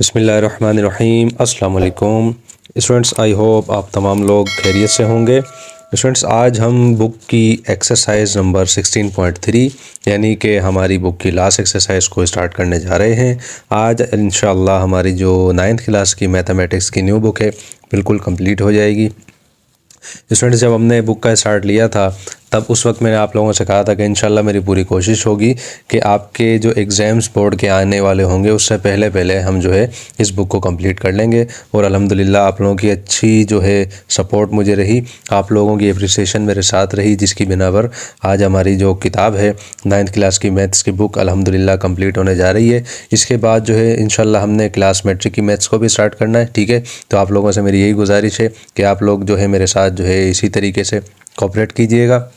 बिस्मिल्लाहिर्रहमानिर्रहीम अस्सलाम वालेकुम स्टूडेंट्स। आई होप आप तमाम लोग खैरियत से होंगे। स्टूडेंट्स, आज हम बुक की एक्सरसाइज नंबर 16.3 यानी कि हमारी बुक की लास्ट एक्सरसाइज को स्टार्ट करने जा रहे हैं। आज इंशाअल्लाह हमारी जो 9th क्लास की मैथमेटिक्स की न्यू बुक है बिल्कुल कंप्लीट हो जाएगी। स्टूडेंट्स, जब हमने बुक का स्टार्ट लिया था तब उस वक्त मैंने आप लोगों से कहा था कि इंशाल्लाह मेरी पूरी कोशिश होगी कि आपके जो एग्ज़ाम्स बोर्ड के आने वाले होंगे उससे पहले पहले हम जो है इस बुक को कंप्लीट कर लेंगे। और अल्हम्दुलिल्लाह आप लोगों की अच्छी जो है सपोर्ट मुझे रही, आप लोगों की अप्रिसिएशन मेरे साथ रही, जिसकी बिना पर आज हमारी जो किताब है 9th क्लास की मैथ्स की बुक अल्हम्दुलिल्लाह कंप्लीट होने जा रही है। इसके बाद जो है इंशाल्लाह हमने क्लास मैट्रिक की मैथ्स को भी स्टार्ट करना है। ठीक है, तो आप लोगों से मेरी यही गुजारिश है कि आप लोग जो है मेरे साथ जो है इसी तरीके से कोऑपरेट कीजिएगा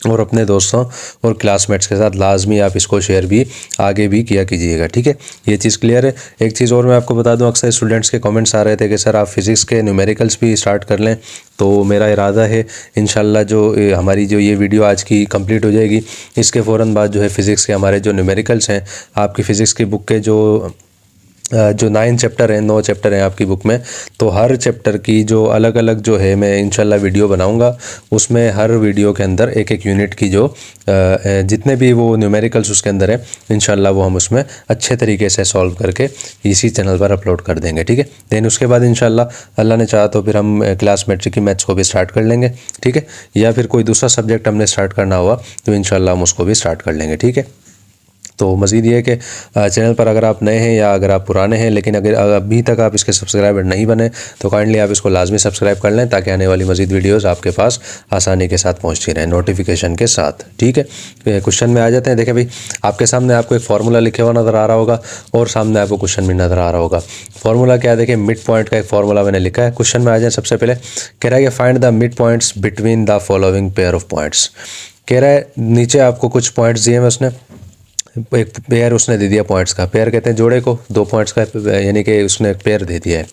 और अपने दोस्तों और क्लासमेट्स के साथ लाजमी आप इसको शेयर भी आगे भी किया कीजिएगा। ठीक है, ये चीज़ क्लियर है। एक चीज़ और मैं आपको बता दूं, अक्सर स्टूडेंट्स के कमेंट्स आ रहे थे कि सर आप फ़िज़िक्स के न्यूमेरिकल्स भी स्टार्ट कर लें, तो मेरा इरादा है इंशाल्लाह जो हमारी जो ये वीडियो आज की कंप्लीट हो जाएगी इसके फ़ौरन बाद जो है फ़िज़िक्स के हमारे जो न्यूमेरिकल्स हैं आपकी फ़िज़िक्स की बुक के जो 9 चैप्टर हैं, 9 चैप्टर हैं आपकी बुक में, तो हर चैप्टर की जो अलग अलग जो है मैं इंशाल्लाह वीडियो बनाऊंगा। उसमें हर वीडियो के अंदर एक एक यूनिट की जो जितने भी वो न्यूमेरिकल्स उसके अंदर है इंशाल्लाह वो हम उसमें अच्छे तरीके से सॉल्व करके इसी चैनल पर अपलोड कर देंगे। ठीक है, देन उसके बाद इंशाल्लाह अल्लाह ने चाहा तो फिर हम क्लास मैट्रिक की मैथ्स को भी स्टार्ट कर लेंगे। ठीक है, या फिर कोई दूसरा सब्जेक्ट हमने स्टार्ट करना हुआ तो इंशाल्लाह हम उसको भी स्टार्ट कर लेंगे। ठीक है, तो मज़ीद ये है कि चैनल पर अगर आप नए हैं या अगर आप पुराने हैं लेकिन अगर अभी तक आप इसके सब्सक्राइबर नहीं बने तो काइंडली आप इसको लाजमी सब्सक्राइब कर लें ताकि आने वाली मज़ीद वीडियोस आपके पास आसानी के साथ पहुंचती रहें नोटिफिकेशन के साथ। ठीक है, क्वेश्चन में आ जाते हैं। देखें भाई, आपके सामने आपको एक फार्मूला लिखे हुआ नज़र आ रहा होगा और सामने आपको क्वेश्चन भी नज़र आ रहा होगा। फार्मूला क्या है? देखिए, मिड पॉइंट का एक फार्मूला मैंने लिखा है। क्वेश्चन में आ जाए, सबसे पहले कह रहा है कि find the mid points between the following pair of points. कह रहा है नीचे आपको कुछ पॉइंट्स दिए हैं, उसने एक पेयर उसने दे दिया पॉइंट्स का। पेयर कहते हैं जोड़े को, 2 पॉइंट्स का यानी कि उसने एक पेयर दे दिया है।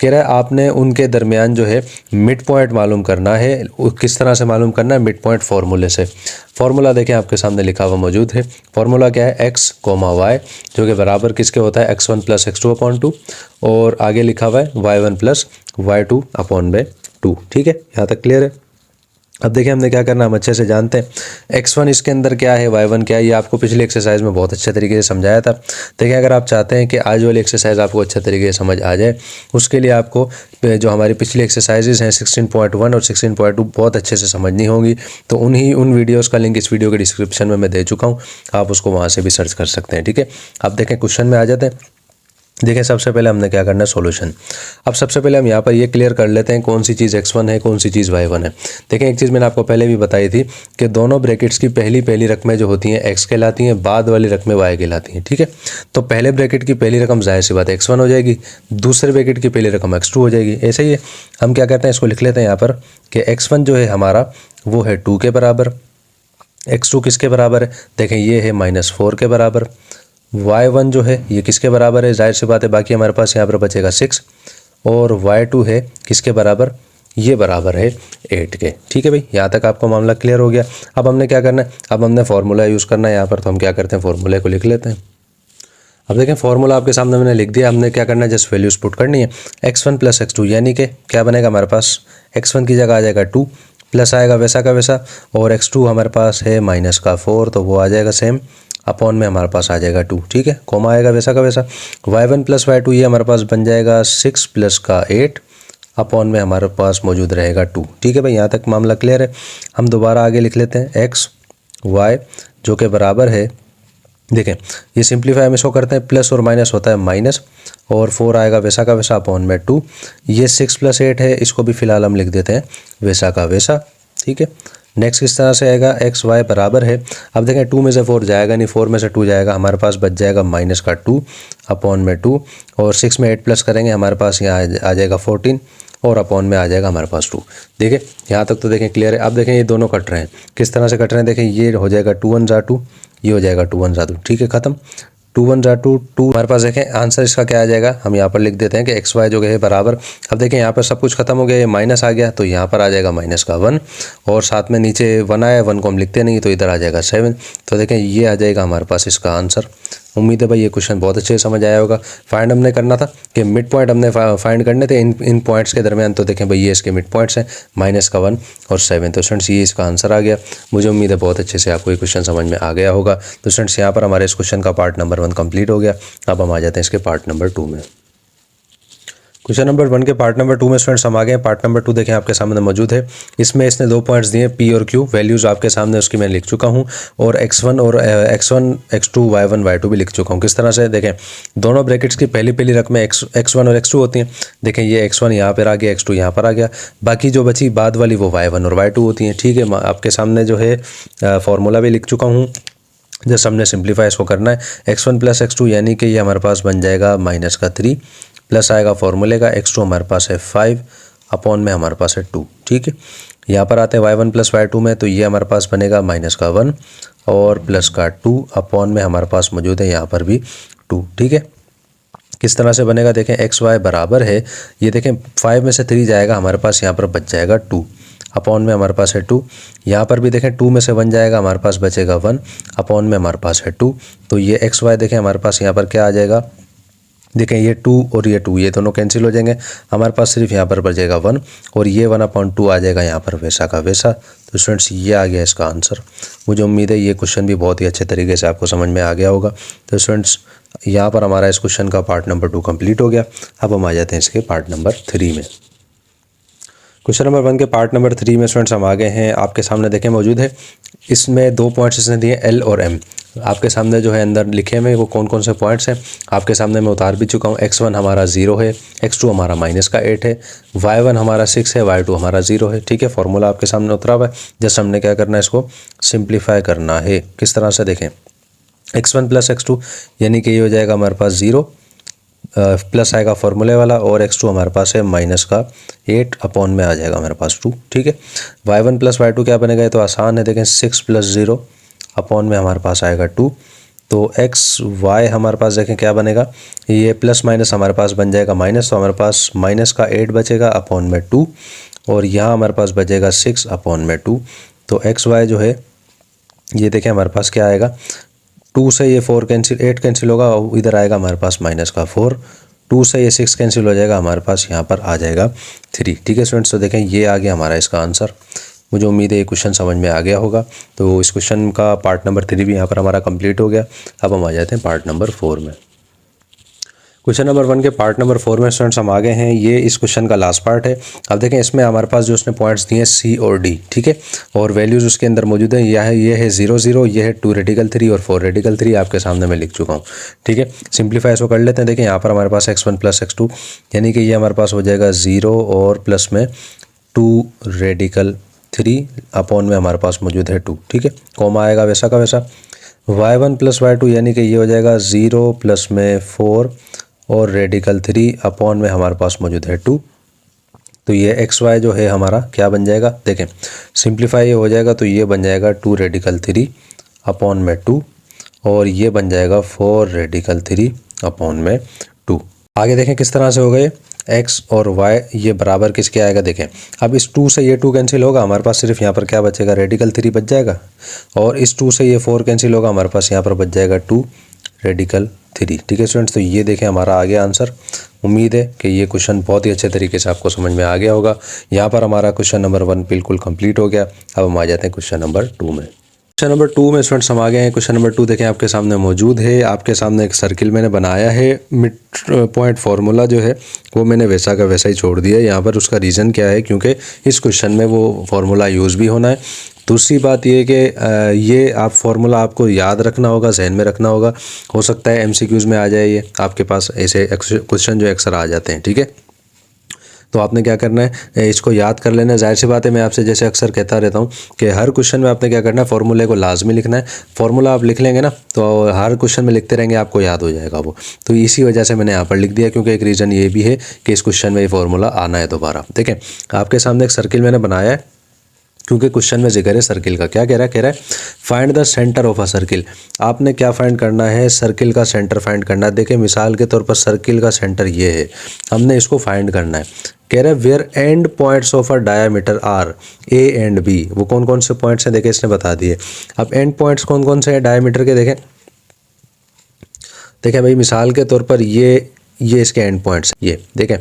कह रहा है आपने उनके दरमियान जो है मिड पॉइंट मालूम करना है। किस तरह से मालूम करना है? मिड पॉइंट फार्मूले से। फार्मूला देखें आपके सामने लिखा हुआ मौजूद है। फार्मूला क्या है? x, y जो कि बराबर किसके होता है? x1 + x2/2 और आगे लिखा हुआ है y1 + y2/2। ठीक है, यहाँ तक क्लियर है। अब देखिए हमने क्या करना, हम अच्छे से जानते हैं x1 इसके अंदर क्या है, y1 क्या है। ये आपको पिछली एक्सरसाइज में बहुत अच्छे तरीके से समझाया था। देखिए, अगर आप चाहते हैं कि आज वाली एक्सरसाइज आपको अच्छे तरीके से समझ आ जाए उसके लिए आपको जो हमारी पिछली एक्सरसाइजेज हैं 16.1 और 16.2 बहुत अच्छे से समझनी होंगी। तो उन वीडियोज़ का लिंक इस वीडियो के डिस्क्रिप्शन में मैं दे चुका हूँ, आप उसको वहाँ से भी सर्च कर सकते हैं। ठीक है, अब देखें क्वेश्चन में आ जाते हैं। देखें, सबसे पहले हमने क्या करना है, सॉल्यूशन। अब सबसे पहले हम यहाँ पर ये क्लियर कर लेते हैं कौन सी चीज़ x1 है, कौन सी चीज़ y1 है। देखें, एक चीज़ मैंने आपको पहले भी बताई थी कि दोनों ब्रैकेट्स की पहली रकमें जो होती हैं x कहलाती हैं, बाद वाली रकमें y कहलाती हैं। ठीक है, तो पहले ब्रैकेट की पहली रकम जाहिर सी बात x1 हो जाएगी, दूसरे ब्रैकेट की पहली रकम x2 हो जाएगी। ऐसे ही हम क्या करते हैं, इसको लिख लेते हैं यहाँ पर कि x1 जो है हमारा वो है 2 के बराबर, x2 किसके बराबर है? देखें, ये है -4 के बराबर। y1 जो है ये किसके बराबर है? जाहिर सी बात है बाकी हमारे पास यहाँ पर बचेगा 6 और y2 है किसके बराबर? ये बराबर है 8 के। ठीक है भाई, यहाँ तक आपको मामला क्लियर हो गया। अब हमने क्या करना है, अब हमने फार्मूला यूज़ करना है यहाँ पर, तो हम क्या करते हैं फार्मूले को लिख लेते हैं। अब देखें, फार्मूला आपके सामने मैंने लिख दिया। हमने क्या करना है, जस्ट वैल्यूज पुट करनी है। x1 + x2 यानी कि क्या बनेगा हमारे पास, x1 की जगह आ जाएगा 2 प्लस आएगा वैसा का वैसा, और x2 हमारे पास है -4 तो वो आ जाएगा सेम, अपॉन में हमारे पास आ जाएगा 2। ठीक है, कॉमा आएगा वैसा का वैसा। y1 + y2 ये हमारे पास बन जाएगा 6 + 8 अपॉन में हमारे पास मौजूद रहेगा 2। ठीक है भाई, यहाँ तक मामला क्लियर है। हम दोबारा आगे लिख लेते हैं x y जो कि बराबर है, देखें ये सिंप्लीफाई हम इसको करते हैं, प्लस और माइनस होता है माइनस, और 4 आएगा वैसा का वैसा अपॉन में 2। ये 6 + 8 है, इसको भी फ़िलहाल हम लिख देते हैं वैसा का वैसा। ठीक है, नेक्स्ट किस तरह से आएगा, एक्स वाई बराबर है। अब देखें 2 में से 4 जाएगा नहीं, 4 में से 2 जाएगा, हमारे पास बच जाएगा -2 अपॉन में 2, और 6 में 8 प्लस करेंगे हमारे पास यहाँ आ जाएगा 14 और अपॉन में आ जाएगा हमारे पास 2। देखिए यहाँ तक तो देखें क्लियर है। अब देखें ये दोनों कट रहे हैं, किस तरह से कट रहे हैं, देखें ये हो जाएगा 2 1 ज़ा 2, ये हो जाएगा 2 1 ज़ा 2। ठीक है, ख़त्म। 2 1 ज़ा 2 2 हमारे पास देखें आंसर इसका क्या आ जाएगा, हम यहाँ पर लिख देते हैं कि एक्स वाई जो है बराबर। अब देखें यहाँ पर सब कुछ खत्म हो गया, ये माइनस आ गया तो यहाँ पर आ जाएगा -1, और साथ में नीचे 1 आया, 1 को हम लिखते नहीं तो इधर आ जाएगा 7। तो देखें ये आ जाएगा हमारे पास इसका आंसर उम्मीद है भाई ये क्वेश्चन बहुत अच्छे से समझ आया होगा। फाइंड हमने करना था कि मिड पॉइंट हमने फाइंड करने थे इन पॉइंट्स के दरमियान। तो देखें भाई ये इसके मिड पॉइंट्स हैं, माइनस का 1 और 7। तो स्टूडेंट्स ये इसका आंसर आ गया। मुझे उम्मीद है बहुत अच्छे से आपको ये क्वेश्चन समझ में आ गया होगा। तो स्टूडेंट्स यहाँ पर हमारे इस क्वेश्चन का पार्ट नंबर 1 कंप्लीट हो गया। अब हम आ जाते हैं इसके पार्ट नंबर 2 में। क्वेश्चन नंबर 1 के पार्ट नंबर 2 में स्टूडेंट्स हम आ गए हैं। पार्ट नंबर 2 देखें आपके सामने मौजूद है। इसमें इसने 2 पॉइंट्स दिए P और Q, वैल्यूज़ आपके सामने उसकी मैं लिख चुका हूं, और x1 और x1 x2 y1 y2 भी लिख चुका हूं। किस तरह से देखें, दोनों ब्रैकेट्स की पहली रकमें x1 और x2 होती हैं। देखें ये x1 यहाँ पर आ गया, x2 यहाँ पर आ गया, बाकी जो बची बाद वाली वो y1 और y2 होती हैं। ठीक है, आपके सामने जो है फॉर्मूला भी लिख चुका हूँ। जस्ट हमने सिंप्लीफाई इसको करना है। x1 + x2 यानी कि ये हमारे पास बन जाएगा -3 प्लस आएगा फॉर्मूले का x2 हमारे पास है 5 अपॉन में हमारे पास है 2। ठीक है, यहाँ पर आते हैं y1 + y2 में, तो ये हमारे पास बनेगा -1 और +2 अपॉन में हमारे पास मौजूद है यहाँ पर भी 2। ठीक है, किस तरह से बनेगा देखें, एक्स वाई बराबर है, ये देखें 5 में से 3 जाएगा, हमारे पास यहाँ पर बच जाएगा 2 अपॉन में हमारे पास है 2। यहाँ पर भी देखें 2 में से 1 जाएगा, हमारे पास बचेगा 1 अपॉन में हमारे पास है 2। तो ये एक्स वाई देखें हमारे पास यहाँ पर क्या आ जाएगा, देखें ये 2 और ये 2 ये दोनों कैंसिल हो जाएंगे, हमारे पास सिर्फ यहाँ पर बचेगा 1 और ये 1/2 आ जाएगा यहाँ पर वैसा का वैसा। तो स्टूडेंट्स ये आ गया इसका आंसर। मुझे उम्मीद है ये क्वेश्चन भी बहुत ही अच्छे तरीके से आपको समझ में आ गया होगा। तो स्टूडेंट्स यहाँ पर हमारा इस क्वेश्चन का पार्ट नंबर 2 कंप्लीट हो गया। अब हम आ जाते हैं इसके पार्ट नंबर 3 में। क्वेश्चन नंबर 1 के पार्ट नंबर 3 में स्टूडेंट्स हम आ गए हैं। आपके सामने देखें मौजूद है, इसमें 2 पॉइंट्स इसने दिए L और M। आपके सामने जो है अंदर लिखे हुए वो कौन कौन से पॉइंट्स हैं आपके सामने मैं उतार भी चुका हूँ। x1 हमारा 0 है, x2 हमारा -8 है, y1 हमारा 6 है, y2 हमारा 0 है। ठीक है, फॉर्मूला आपके सामने उतरा हुआ है, जस्ट हमने क्या करना है, इसको सिंप्लीफाई करना है। किस तरह से देखें, x1 + x2 यानी कि ये हो जाएगा हमारे पास 0 प्लस आएगा फॉर्मूले वाला, और x2 हमारे पास है -8 अपॉन में आ जाएगा हमारे पास 2। ठीक है, y1 + y2 क्या बनेगा, ये तो आसान है, देखें 6 + 0 अपॉन में हमारे पास आएगा 2। तो x y हमारे पास देखें क्या बनेगा, ये प्लस माइनस हमारे पास बन जाएगा माइनस, तो हमारे पास -8 बचेगा अपॉन में 2, और यहाँ हमारे पास बचेगा 6 अपॉन में 2। तो x y जो है ये देखें हमारे पास क्या आएगा, 2 से ये 8 कैंसिल होगा, इधर आएगा हमारे पास -4, 2 से ये 6 कैंसिल हो जाएगा, हमारे पास यहाँ पर आ जाएगा 3। ठीक है स्टूडेंट्स, तो देखें ये आ गया हमारा इसका आंसर। मुझे उम्मीद है ये क्वेश्चन समझ में आ गया होगा। तो इस क्वेश्चन का पार्ट नंबर 3 भी यहाँ पर हमारा कंप्लीट हो गया। अब हम आ जाते हैं पार्ट नंबर 4 में। क्वेश्चन नंबर 1 के पार्ट नंबर 4 में स्टूडेंट्स हम आ गए हैं। ये इस क्वेश्चन का लास्ट पार्ट है। अब देखें इसमें हमारे पास जो उसने पॉइंट्स दिए हैं C और D, ठीक है, और वैल्यूज़ उसके अंदर मौजूद हैं। ये है 0 0, ये है 2 रेडिकल 3 और 4 रेडिकल 3 आपके सामने मैं लिख चुका हूँ। ठीक है, सिंप्लीफाई इसको कर लेते हैं। देखें यहाँ पर हमारे पास x1 + x2 यानी कि ये हमारे पास हो जाएगा 0 और प्लस में 2 रेडिकल 3 अपॉन में हमारे पास मौजूद है 2। ठीक है, कॉमा आएगा वैसा का वैसा। y1 + y2 यानी कि ये हो जाएगा 0 प्लस में 4 और रेडिकल 3 अपॉन में हमारे पास मौजूद है 2। तो ये एक्स वाई जो है हमारा क्या बन जाएगा, देखें सिंप्लीफाई ये हो जाएगा, तो ये बन जाएगा 2 रेडिकल 3 अपॉन में 2, और ये बन जाएगा 4 रेडिकल 3 अपॉन में 2। आगे देखें किस तरह से हो गए, x और y ये बराबर किसके आएगा। देखें अब इस 2 से ये 2 कैंसिल होगा, हमारे पास सिर्फ यहाँ पर क्या बचेगा, रेडिकल 3 बच जाएगा, और इस 2 से ये 4 कैंसिल होगा, हमारे पास यहाँ पर बच जाएगा 2 रेडिकल 3। ठीक है स्टूडेंट्स, तो ये देखें हमारा आ गया आंसर। उम्मीद है कि ये क्वेश्चन बहुत ही अच्छे तरीके से आपको समझ में आ गया होगा। यहाँ पर हमारा क्वेश्चन नंबर 1 बिल्कुल कंप्लीट हो गया। अब हम आ जाते हैं क्वेश्चन नंबर 2 में। क्वेश्चन नंबर 2 में स्टूडेंट्स हम आ गए हैं। क्वेश्चन नंबर 2 देखें आपके सामने मौजूद है। आपके सामने एक सर्किल मैंने बनाया है, मिड पॉइंट फार्मूला जो है वो मैंने वैसा का वैसा ही छोड़ दिया है। यहाँ पर उसका रीज़न क्या है, क्योंकि इस क्वेश्चन में वो फार्मूला यूज़ भी होना है। दूसरी बात ये कि ये आप फार्मूला आपको याद रखना होगा, जहन में रखना होगा। हो सकता है MCQs में आ जाए ये आपके पास ऐसे क्वेश्चन जो अक्सर आ जाते हैं। ठीक है, तो आपने क्या करना है, इसको याद कर लेना है। जाहिर सी बात है, मैं आपसे जैसे अक्सर कहता रहता हूँ कि हर क्वेश्चन में आपने क्या करना है, फार्मूले को लाजमी लिखना है। फार्मूला आप लिख लेंगे ना, तो हर क्वेश्चन में लिखते रहेंगे, आपको याद हो जाएगा वो। तो इसी वजह से मैंने यहाँ पर लिख दिया, क्योंकि एक रीज़न ये भी है कि इस क्वेश्चन में ये फार्मूला आना है दोबारा। देखें आपके सामने एक सर्किल मैंने बनाया है, क्योंकि क्वेश्चन में जिक्र है सर्किल का। क्या कह रहा है, find the centre of a circle. आपने क्या फाइंड करना है, सर्किल का सेंटर फाइंड करना है। देखिए मिसाल के तौर पर सर्किल का सेंटर ये है, हमने इसको फाइंड करना है। कह रहा है where end points of a diameter are A and B। वो कौन कौन से पॉइंट्स हैं, देखें इसने बता दिए। अब एंड पॉइंट्स कौन कौन से हैं डायामीटर के, देखें देखें भाई मिसाल के तौर पर ये इसके एंड पॉइंट्स, ये देखें।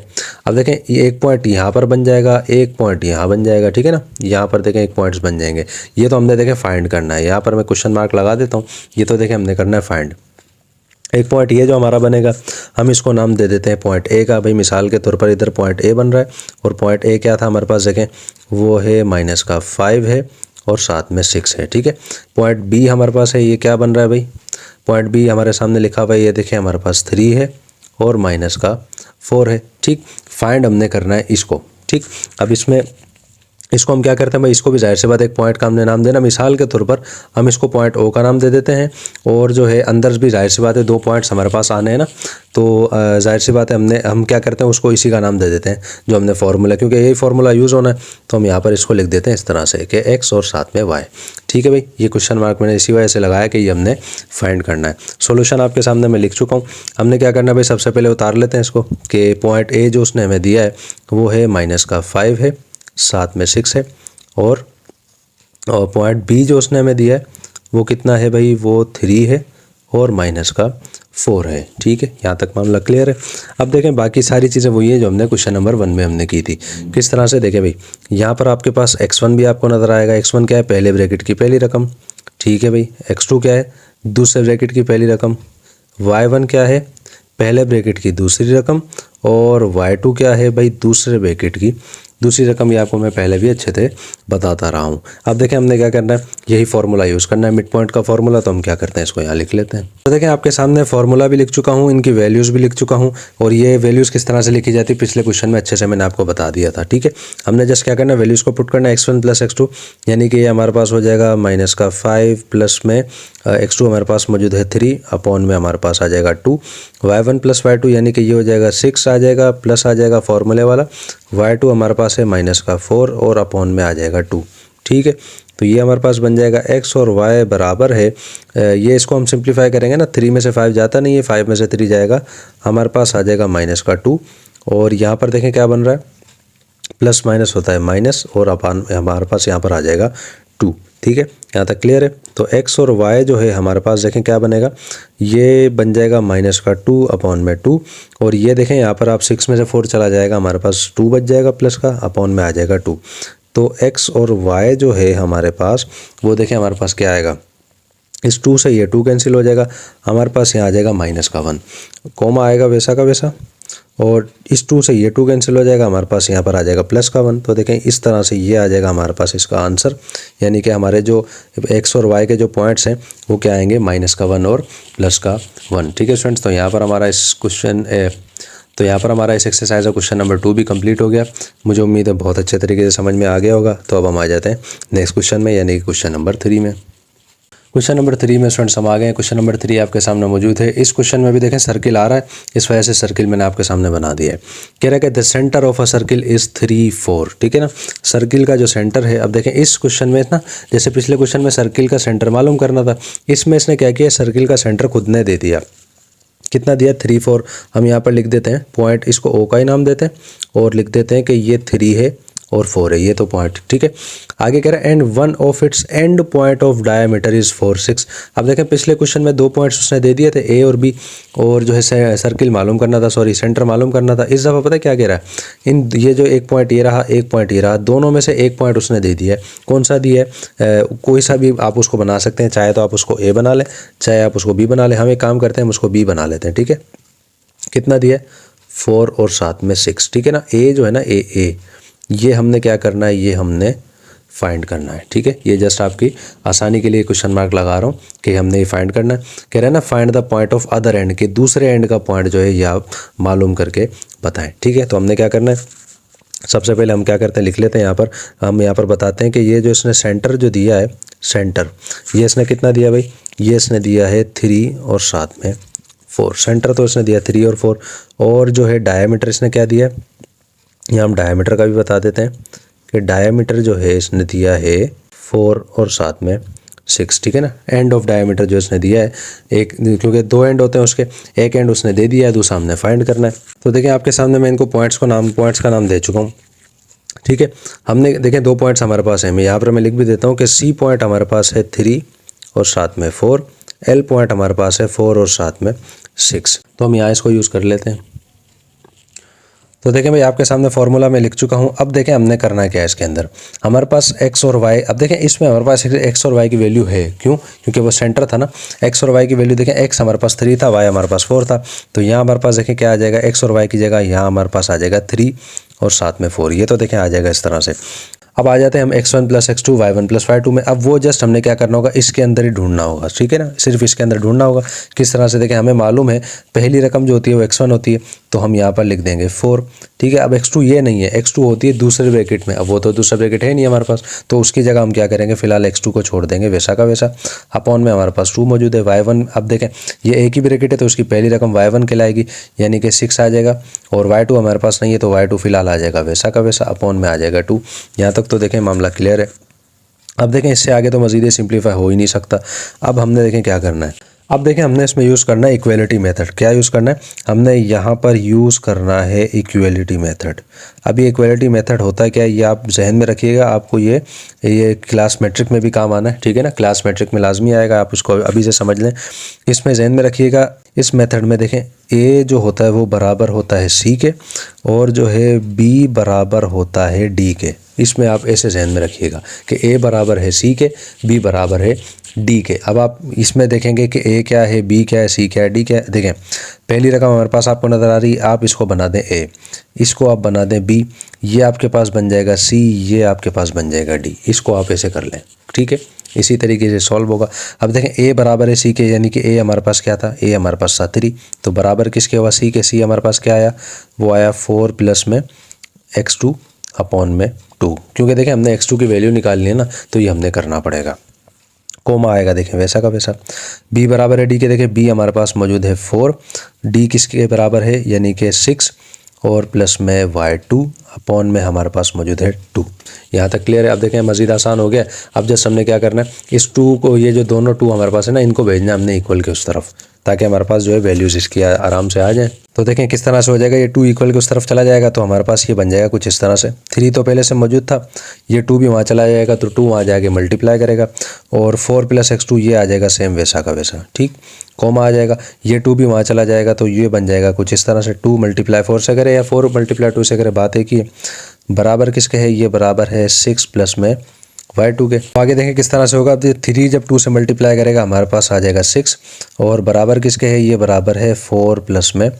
अब देखें ये एक पॉइंट यहाँ पर बन जाएगा, एक पॉइंट यहाँ बन जाएगा, ठीक है ना। यहाँ पर देखें एक पॉइंट्स बन जाएंगे। ये तो हमने देखें फाइंड करना है, यहाँ पर मैं क्वेश्चन मार्क लगा देता हूँ। ये तो देखें हमने करना है फाइंड। एक पॉइंट ये जो हमारा बनेगा, हम इसको नाम दे देते हैं पॉइंट ए का। भाई मिसाल के तौर पर इधर पॉइंट ए बन रहा है, और पॉइंट ए क्या था हमारे पास देखें, वो है माइनस का 5 है और साथ में 6 है, ठीक है। पॉइंट बी हमारे पास है, ये क्या बन रहा है भाई, पॉइंट बी हमारे सामने लिखा हुआ है, ये देखें हमारे पास 3 है और माइनस का 4 है, ठीक। फाइंड हमने करना है इसको, ठीक। अब इसको हम क्या करते हैं भाई, इसको भी जाहिर सी बात एक पॉइंट का हमने नाम देना। मिसाल के तौर पर हम इसको पॉइंट ओ का नाम दे देते हैं, और जो है अंदर भी जाहिर सी बात है 2 पॉइंट्स हमारे पास आने हैं ना, तो जाहिर सी बात है हम क्या करते हैं, उसको इसी का नाम दे देते हैं जो हमने फार्मूला, क्योंकि यही फार्मूला यूज़ होना है, तो हम यहाँ पर इसको लिख देते हैं इस तरह से कि एक्स और साथ में वाई, ठीक है भाई। ये क्वेश्चन मार्क मैंने इसी वजह से लगाया कि ये हमने फाइंड करना है। सोल्यूशन आपके सामने मैं लिख चुका हूँ। हमने क्या करना है भाई, सबसे पहले उतार लेते हैं इसको कि पॉइंट ए जो उसने हमें दिया है वो है माइनस का 5 है, साथ में 6 है, और पॉइंट बी जो उसने हमें दिया है वो कितना है भाई, वो 3 है और माइनस का 4 है, ठीक है। यहाँ तक मामला क्लियर है। अब देखें बाकी सारी चीज़ें वही है जो हमने क्वेश्चन नंबर 1 में हमने की थी। किस तरह से देखें भाई, यहाँ पर आपके पास x1 भी आपको नज़र आएगा। x1 क्या है, पहले ब्रैकेट की पहली रकम, ठीक है भाई। x2 क्या है, दूसरे ब्रैकेट की पहली रकम। y1 क्या है, पहले ब्रैकेट की दूसरी रकम। और y2 क्या है भाई, दूसरे ब्रैकेट की दूसरी रकम। ये आपको मैं पहले भी अच्छे से बताता रहा हूँ। अब देखें हमने क्या करना है, यही फार्मूला यूज़ करना है, मिड पॉइंट का फार्मूला। तो हम क्या करते हैं, इसको यहाँ लिख लेते हैं। तो देखें आपके सामने फार्मूला भी लिख चुका हूँ, इनकी वैल्यूज़ भी लिख चुका हूँ, और ये वैल्यूज़ किस तरह से लिखी जाती है पिछले क्वेश्चन में अच्छे से मैंने आपको बता दिया था, ठीक है। हमने जस्ट क्या करना है, वैल्यूज़ को पुट करना है x1 प्लस x2, यानी कि ये हमारे पास हो जाएगा माइनस का 5 प्लस में x2 हमारे पास मौजूद है 3, अपॉन में हमारे पास आ जाएगा 2। y1 प्लस y2 यानी कि ये हो जाएगा 6 आ जाएगा, प्लस आ जाएगा फार्मूले वाला। y2 हमारे पास है माइनस का 4 और अपॉन में आ जाएगा 2, ठीक है। तो ये हमारे पास बन जाएगा x और y बराबर है, ये इसको हम सिंप्लीफाई करेंगे ना, 3 में से 5 जाता नहीं है, 5 में से 3 जाएगा, हमारे पास आ जाएगा माइनस का 2। और यहाँ पर देखें क्या बन रहा है, प्लस माइनस होता है माइनस, और अपन हमारे पास यहाँ पर आ जाएगा 2, ठीक है। यहाँ तक क्लियर है। तो x और y जो है हमारे पास देखें क्या बनेगा, ये बन जाएगा माइनस का 2 अपॉन में 2, और ये देखें यहाँ पर आप 6 में से 4 चला जाएगा, हमारे पास 2 बच जाएगा प्लस का, अपॉन में आ जाएगा 2। तो x और y जो है हमारे पास वो देखें हमारे पास क्या आएगा, इस 2 से ये 2 कैंसिल हो जाएगा, हमारे पास यहाँ आ जाएगा माइनस का 1, कॉमा आएगा वैसा का वैसा, और इस 2 से ये 2 कैंसिल हो जाएगा, हमारे पास यहाँ पर आ जाएगा प्लस का 1। तो देखें इस तरह से ये आ जाएगा हमारे पास इसका आंसर, यानी कि हमारे जो x और y के जो पॉइंट्स हैं वो क्या आएंगे, माइनस का 1 और प्लस का 1, ठीक है स्टूडेंट्स। तो यहाँ पर हमारा इस एक्सरसाइज का क्वेश्चन नंबर 2 भी कंप्लीट हो गया। मुझे उम्मीद है बहुत अच्छे तरीके से समझ में आ गया होगा। तो अब हम आ जाते हैं नेक्स्ट क्वेश्चन में, यानी कि क्वेश्चन नंबर 3 में। क्वेश्चन नंबर 3 में स्टूडेंट्स हम आ गए हैं। क्वेश्चन नंबर 3 आपके सामने मौजूद है। इस क्वेश्चन में भी देखें सर्किल आ रहा है, इस वजह से सर्किल मैंने आपके सामने बना दिया है। कह रहा है कि the centre of a circle is 3, 4, ठीक है ना। सर्किल का जो सेंटर है, अब देखें इस क्वेश्चन में ना, जैसे पिछले क्वेश्चन में सर्किल का सेंटर मालूम करना था, इसमें इसने क्या किया, सर्किल का सेंटर खुद ने दे दिया। कितना दिया, 3, 4। हम यहाँ पर लिख देते हैं पॉइंट, इसको ओ का ही नाम देते हैं, और लिख देते हैं कि ये 3 है और 4 है, ये तो पॉइंट, ठीक है। आगे कह रहा है and one of its and point of diameter is 4, 6। अब देखें पिछले क्वेश्चन में 2 पॉइंट्स उसने दे दिए थे, ए और बी, और जो है सर्किल मालूम करना था, सॉरी सेंटर मालूम करना था। इस दफ़ा पता है क्या कह रहा है, ये जो एक पॉइंट ये रहा, एक पॉइंट ये रहा, दोनों में से एक पॉइंट उसने दे दिया है। कौन सा दिया है, कोई सा भी आप उसको बना सकते हैं, चाहे तो आप उसको ए बना लें, चाहे आप उसको बी बना लें। हम एक काम करते हैं, हम उसको बी बना लेते हैं, ठीक है। कितना दिया है, 4 और साथ में 6, ठीक है ना। ए जो है ना, ए ये हमने क्या करना है, ये हमने फाइंड करना है, ठीक है। ये जस्ट आपकी आसानी के लिए क्वेश्चन मार्क लगा रहा हूँ कि हमने ये फाइंड करना है। कह रहे हैं ना find the point of other and, के दूसरे एंड का पॉइंट जो है ये आप मालूम करके बताएं, ठीक है। तो हमने क्या करना है, सबसे पहले हम क्या करते हैं, लिख लेते हैं यहाँ पर। हम यहाँ पर बताते हैं कि ये जो इसने सेंटर जो दिया है, सेंटर ये इसने कितना दिया भाई, ये इसने दिया है 3 और साथ में 4। सेंटर तो इसने दिया 3 और 4, और जो है डायमीटर इसने क्या दिया, यहाँ हम डायमीटर का भी बता देते हैं कि डायमीटर जो है इसने दिया है 4 और साथ में 6, ठीक है ना। एंड ऑफ डायमीटर जो इसने दिया है, एक, क्योंकि 2 एंड होते हैं उसके, एक एंड उसने दे दिया है, दूसरा हमने फाइंड करना है। तो देखिए आपके सामने मैं इनको पॉइंट्स का नाम दे चुका हूँ, ठीक है। हमने देखें 2 पॉइंट्स हमारे पास हैं, मैं यहाँ पर मैं लिख भी देता हूँ कि सी पॉइंट हमारे पास है 3 और साथ में 4, एल पॉइंट हमारे पास है 4 और साथ में 6। तो हम यहाँ इसको यूज़ कर लेते हैं। तो देखें भाई आपके सामने फार्मूला मैं लिख चुका हूँ। अब देखें हमने करना क्या है इसके अंदर। हमारे पास x और y, अब देखें इसमें हमारे पास x और y की वैल्यू है, क्यों? क्योंकि वो सेंटर था ना। x और y की वैल्यू देखें, x हमारे पास 3 था, y हमारे पास 4 था। तो यहाँ हमारे पास देखें क्या आ जाएगा, x और y की जगह यहाँ हमारे पास आ जाएगा 3 और साथ में 4। ये तो देखें आ जाएगा इस तरह से। अब आ जाते हैं हम x1 + x2 y1 + y2 में। अब वो जस्ट हमने क्या करना होगा, इसके अंदर ही ढूंढना होगा, ठीक है ना। सिर्फ इसके अंदर ढूंढना होगा। किस तरह से, देखें हमें मालूम है पहली रकम जो होती है वो x1 होती है, तो हम यहाँ पर लिख देंगे 4, ठीक है। अब x2 ये नहीं है, x2 होती है दूसरे ब्रैकेट में। अब वो तो दूसरा ब्रैकेट है नहीं हमारे पास, तो उसकी जगह हम क्या करेंगे, फिलहाल x2 को छोड़ देंगे वैसा का वैसा। अपॉन में हमारे पास 2 मौजूद है। y1, अब देखें ये एक ही ब्रैकेट है तो उसकी पहली रकम y1 कहलाएगी, यानी कि 6 आ जाएगा। और y2 हमारे पास नहीं है तो y2 फिलहाल आ जाएगा वैसा का वैसा, अपॉन में आ जाएगा 2। यहाँ तक तो देखें मामला क्लियर है। अब देखें इससे आगे तो मज़ीद सिंप्लीफाई हो ही नहीं सकता। अब हमने देखें क्या करना है। अब देखें हमने इसमें यूज़ करना है इक्वलिटी मेथड। क्या यूज़ करना है, हमने यहाँ पर यूज़ करना है इक्वलिटी मेथड। अब ये इक्वलिटी मेथड होता है क्या, ये आप जहन में रखिएगा, आपको ये क्लास मेट्रिक में भी काम आना है, ठीक है ना। क्लास मेट्रिक में लाजमी आएगा, आप उसको अभी से समझ लें। इसमें जहन में रखिएगा, इस मेथड में देखें a जो होता है वो बराबर होता है c के, और जो है b बराबर होता है d के। इसमें आप ऐसे जहन में रखिएगा कि a बराबर है c के, b बराबर है d के। अब आप इसमें देखेंगे कि a क्या है, b क्या है, c क्या है, d क्या है। देखें पहली रकम हमारे पास आपको नज़र आ रही है, आप इसको बना दें a, इसको आप बना दें b, ये आपके पास बन जाएगा c, ये आपके पास बन जाएगा d। इसको आप ऐसे कर लें, ठीक है। इसी तरीके से सॉल्व होगा। अब देखें a बराबर है c के, यानी कि a हमारे पास क्या था, a हमारे पास 3, तो बराबर किसके हुआ, c के। c हमारे पास क्या आया, वो आया 4 प्लस में x2 अपॉन में 2। क्योंकि देखें हमने x2 की वैल्यू निकालनी है ना, तो ये हमने करना पड़ेगा। कोमा आएगा देखें वैसा का वैसा। b बराबर है d के, देखें b हमारे पास मौजूद है 4, d किसके बराबर है, यानी कि 6, और प्लस में y2 अपॉन में हमारे पास मौजूद है 2। यहाँ तक क्लियर है। अब देखें मज़ीद आसान हो गया। अब जस्ट हमने क्या करना है, इस 2 को, ये जो दोनों 2 हमारे पास है ना, इनको भेजना हमने इक्वल के उस तरफ, ताकि हमारे पास जो है वैल्यूज़ इसकी आराम से आ जाए। तो देखें किस तरह से हो जाएगा, ये 2 इक्वल के उस तरफ चला जाएगा तो हमारे पास ये बन जाएगा कुछ इस तरह से। 3 तो पहले से मौजूद था, ये 2 भी वहाँ चला जाएगा तो 2 वहाँ जाके मल्टीप्लाई करेगा, और 4 + x2 ये आ जाएगा सेम वैसा का वैसा, ठीक। कॉमा आ जाएगा, ये 2 भी वहाँ चला जाएगा तो ये बन जाएगा कुछ इस तरह से। 2 × 4 से करे या 4 × 2 से करे, बात एक ही है। बराबर किसके है, ये बराबर है 6 प्लस में y2 के। आगे देखें किस तरह से होगा। अब 3 जब 2 से मल्टीप्लाई करेगा हमारे पास आ जाएगा 6, और बराबर किसके है, ये बराबर है 4 प्लस में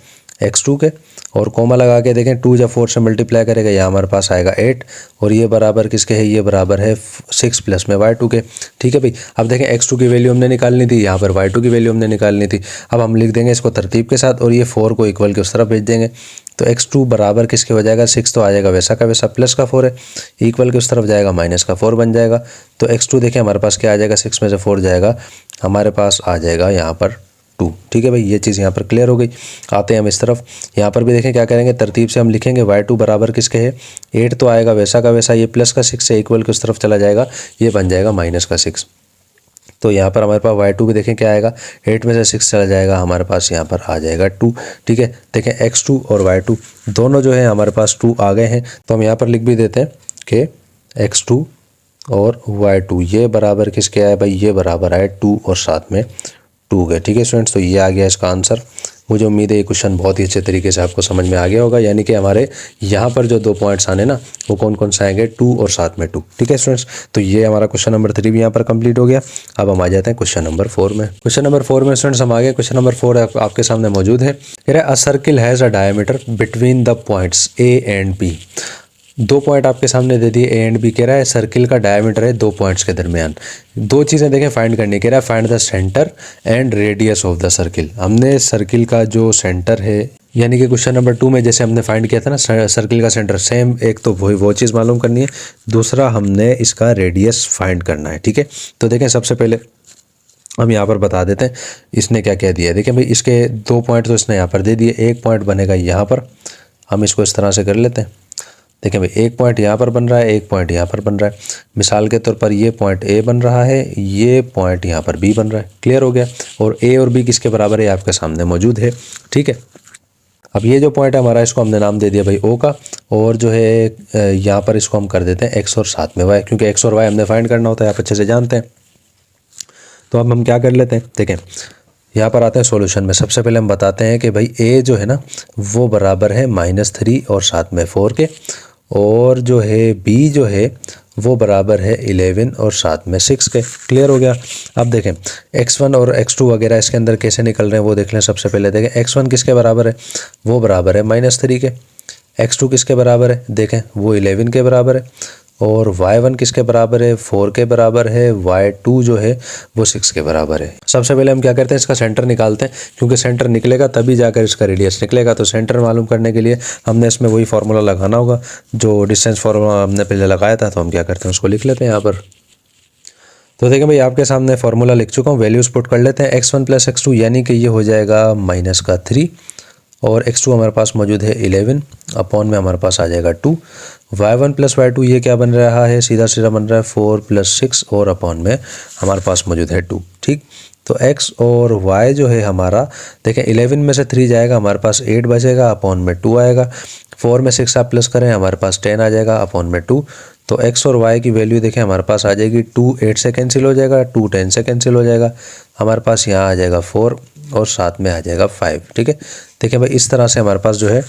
x2 के। और कोमा लगा के देखें 2 जब 4 से मल्टीप्लाई करेगा यहाँ हमारे पास आएगा 8, और ये बराबर किसके है, ये बराबर है 6 प्लस में y2 के, ठीक है भाई। अब देखें x2 की वैल्यू हमने निकालनी थी, यहाँ पर y2 की वैल्यू हमने निकालनी थी। अब हम लिख देंगे इसको तरतीब के साथ, और ये 4 को इक्वल के उस तरफ भेज देंगे। तो x2 बराबर किसके हो जाएगा, 6 तो आ जाएगा वैसा का वैसा, प्लस का 4 है, इक्वल के उस तरफ जाएगा माइनस का 4 बन जाएगा। तो x2 देखें हमारे पास क्या आ जाएगा, 6 में से 4 जाएगा, हमारे पास आ जाएगा यहाँ पर 2, ठीक है भाई। ये चीज़ यहाँ पर क्लियर हो गई। आते हैं हम इस तरफ, यहाँ पर भी देखें क्या करेंगे, तरतीब से हम लिखेंगे y2 बराबर किसके है, 8 तो आएगा वैसा का वैसा, ये प्लस का 6 से इक्वल के उस तरफ चला जाएगा, ये बन जाएगा माइनस का 6। तो यहाँ पर हमारे पास y2 भी देखें क्या आएगा, 8 में से 6 चला जाएगा, हमारे पास यहाँ पर आ जाएगा 2, ठीक है। देखें x2 और y2 दोनों जो है हमारे पास 2 आ गए हैं। तो हम यहाँ पर लिख भी देते हैं कि x2 और y2 ये बराबर किसके आए भाई, ये बराबर आए 2 और साथ में 2 के, ठीक है स्टूडेंट्स। तो ये आ गया इसका आंसर। मुझे उम्मीद है ये क्वेश्चन बहुत ही अच्छे तरीके से आपको समझ में आ गया होगा। यानी कि हमारे यहाँ पर जो 2 पॉइंट्स आने ना, वो कौन कौन से आएंगे, 2 और साथ में 2, ठीक है स्टूडेंट्स। तो ये हमारा क्वेश्चन नंबर 3 भी यहाँ पर कंप्लीट हो गया। अब हम आ जाते हैं क्वेश्चन नंबर 4 में। क्वेश्चन नंबर 4 में स्टूडेंट्स हम आ गए। क्वेश्चन नंबर 4 आपके सामने मौजूद है। अ circle has a diameter between the points A and B। 2 point आपके सामने दे दिए, A एंड B। कह रहा है सर्किल का डायमीटर है 2 पॉइंट्स के दरमियान। 2 चीज़ें देखें फाइंड करनी, कह रहा है find the centre and radius of the circle. हमने सर्किल का जो सेंटर है, यानी कि क्वेश्चन नंबर 2 में जैसे हमने फाइंड किया था ना सर्किल का सेंटर, सेम एक तो वो चीज़ मालूम करनी है, दूसरा हमने इसका रेडियस फाइंड करना है, ठीक है। तो देखें सबसे पहले हम यहाँ पर बता देते हैं इसने क्या क्या दिया है। देखिए भाई इसके 2 पॉइंट तो इसने यहाँ पर दे दिए, 1 पॉइंट बनेगा यहाँ पर। हम इसको इस तरह से कर लेते हैं। देखिए भाई 1 पॉइंट यहाँ पर बन रहा है, 1 पॉइंट यहाँ पर बन रहा है। मिसाल के तौर पर ये पॉइंट A बन रहा है, ये पॉइंट यहाँ पर B बन रहा है। क्लियर हो गया। और A और B किसके बराबर है, आपके सामने मौजूद है, ठीक है। अब ये जो पॉइंट है हमारा, इसको हमने नाम दे दिया भाई O का, और जो है यहाँ पर इसको हम कर देते हैं X और साथ में Y, क्योंकि X और Y हमने फाइंड करना होता है, आप अच्छे से जानते हैं। तो अब हम क्या कर लेते हैं, देखें यहाँ पर आते हैं सॉल्यूशन में। सबसे पहले हम बताते हैं कि भाई ए जो है ना वो बराबर है -3 और साथ में 4 के, और जो है बी जो है वो बराबर है 11 और साथ में 6 के। क्लियर हो गया। अब देखें x1 और x2 वगैरह इसके अंदर कैसे निकल रहे हैं वो देख लें। सबसे पहले देखें x1 किसके बराबर है, वो बराबर है -3 के। x2 किसके बराबर है, देखें वो 11 के बराबर है। और y1 किसके बराबर है, 4 के बराबर है। y2 जो है वो 6 के बराबर है। सबसे पहले हम क्या करते हैं, इसका सेंटर निकालते हैं, क्योंकि सेंटर निकलेगा तभी जाकर इसका रेडियस निकलेगा। तो सेंटर मालूम करने के लिए हमने इसमें वही फार्मूला लगाना होगा जो डिस्टेंस फार्मूला हमने पहले लगाया था। तो हम क्या करते हैं, उसको लिख लेते हैं यहाँ पर। तो देखें भाई आपके सामने फार्मूला लिख चुका हूँ, वैल्यूज पुट कर लेते हैं। x1 + x2 यानी कि ये हो जाएगा -3, और x2 हमारे पास मौजूद है 11, अपॉन में हमारे पास आ जाएगा 2। y1 + y2 ये क्या बन रहा है, सीधा सीधा बन रहा है 4 + 6, और अपॉन में हमारे पास मौजूद है 2। ठीक, तो x और y जो है हमारा, देखें 11 में से 3 जाएगा, हमारे पास 8 बचेगा, अपॉन में 2 आएगा। 4 में 6 आप प्लस करें, हमारे पास 10 आ जाएगा, अपॉन में 2। तो x और y की वैल्यू देखें हमारे पास आ जाएगी 2 8 से कैंसिल हो जाएगा, 2 10 से कैंसिल हो जाएगा, हमारे पास यहाँ आ जाएगा 4 और साथ में आ जाएगा 5। ठीक है, देखिए भाई इस तरह से हमारे पास जो है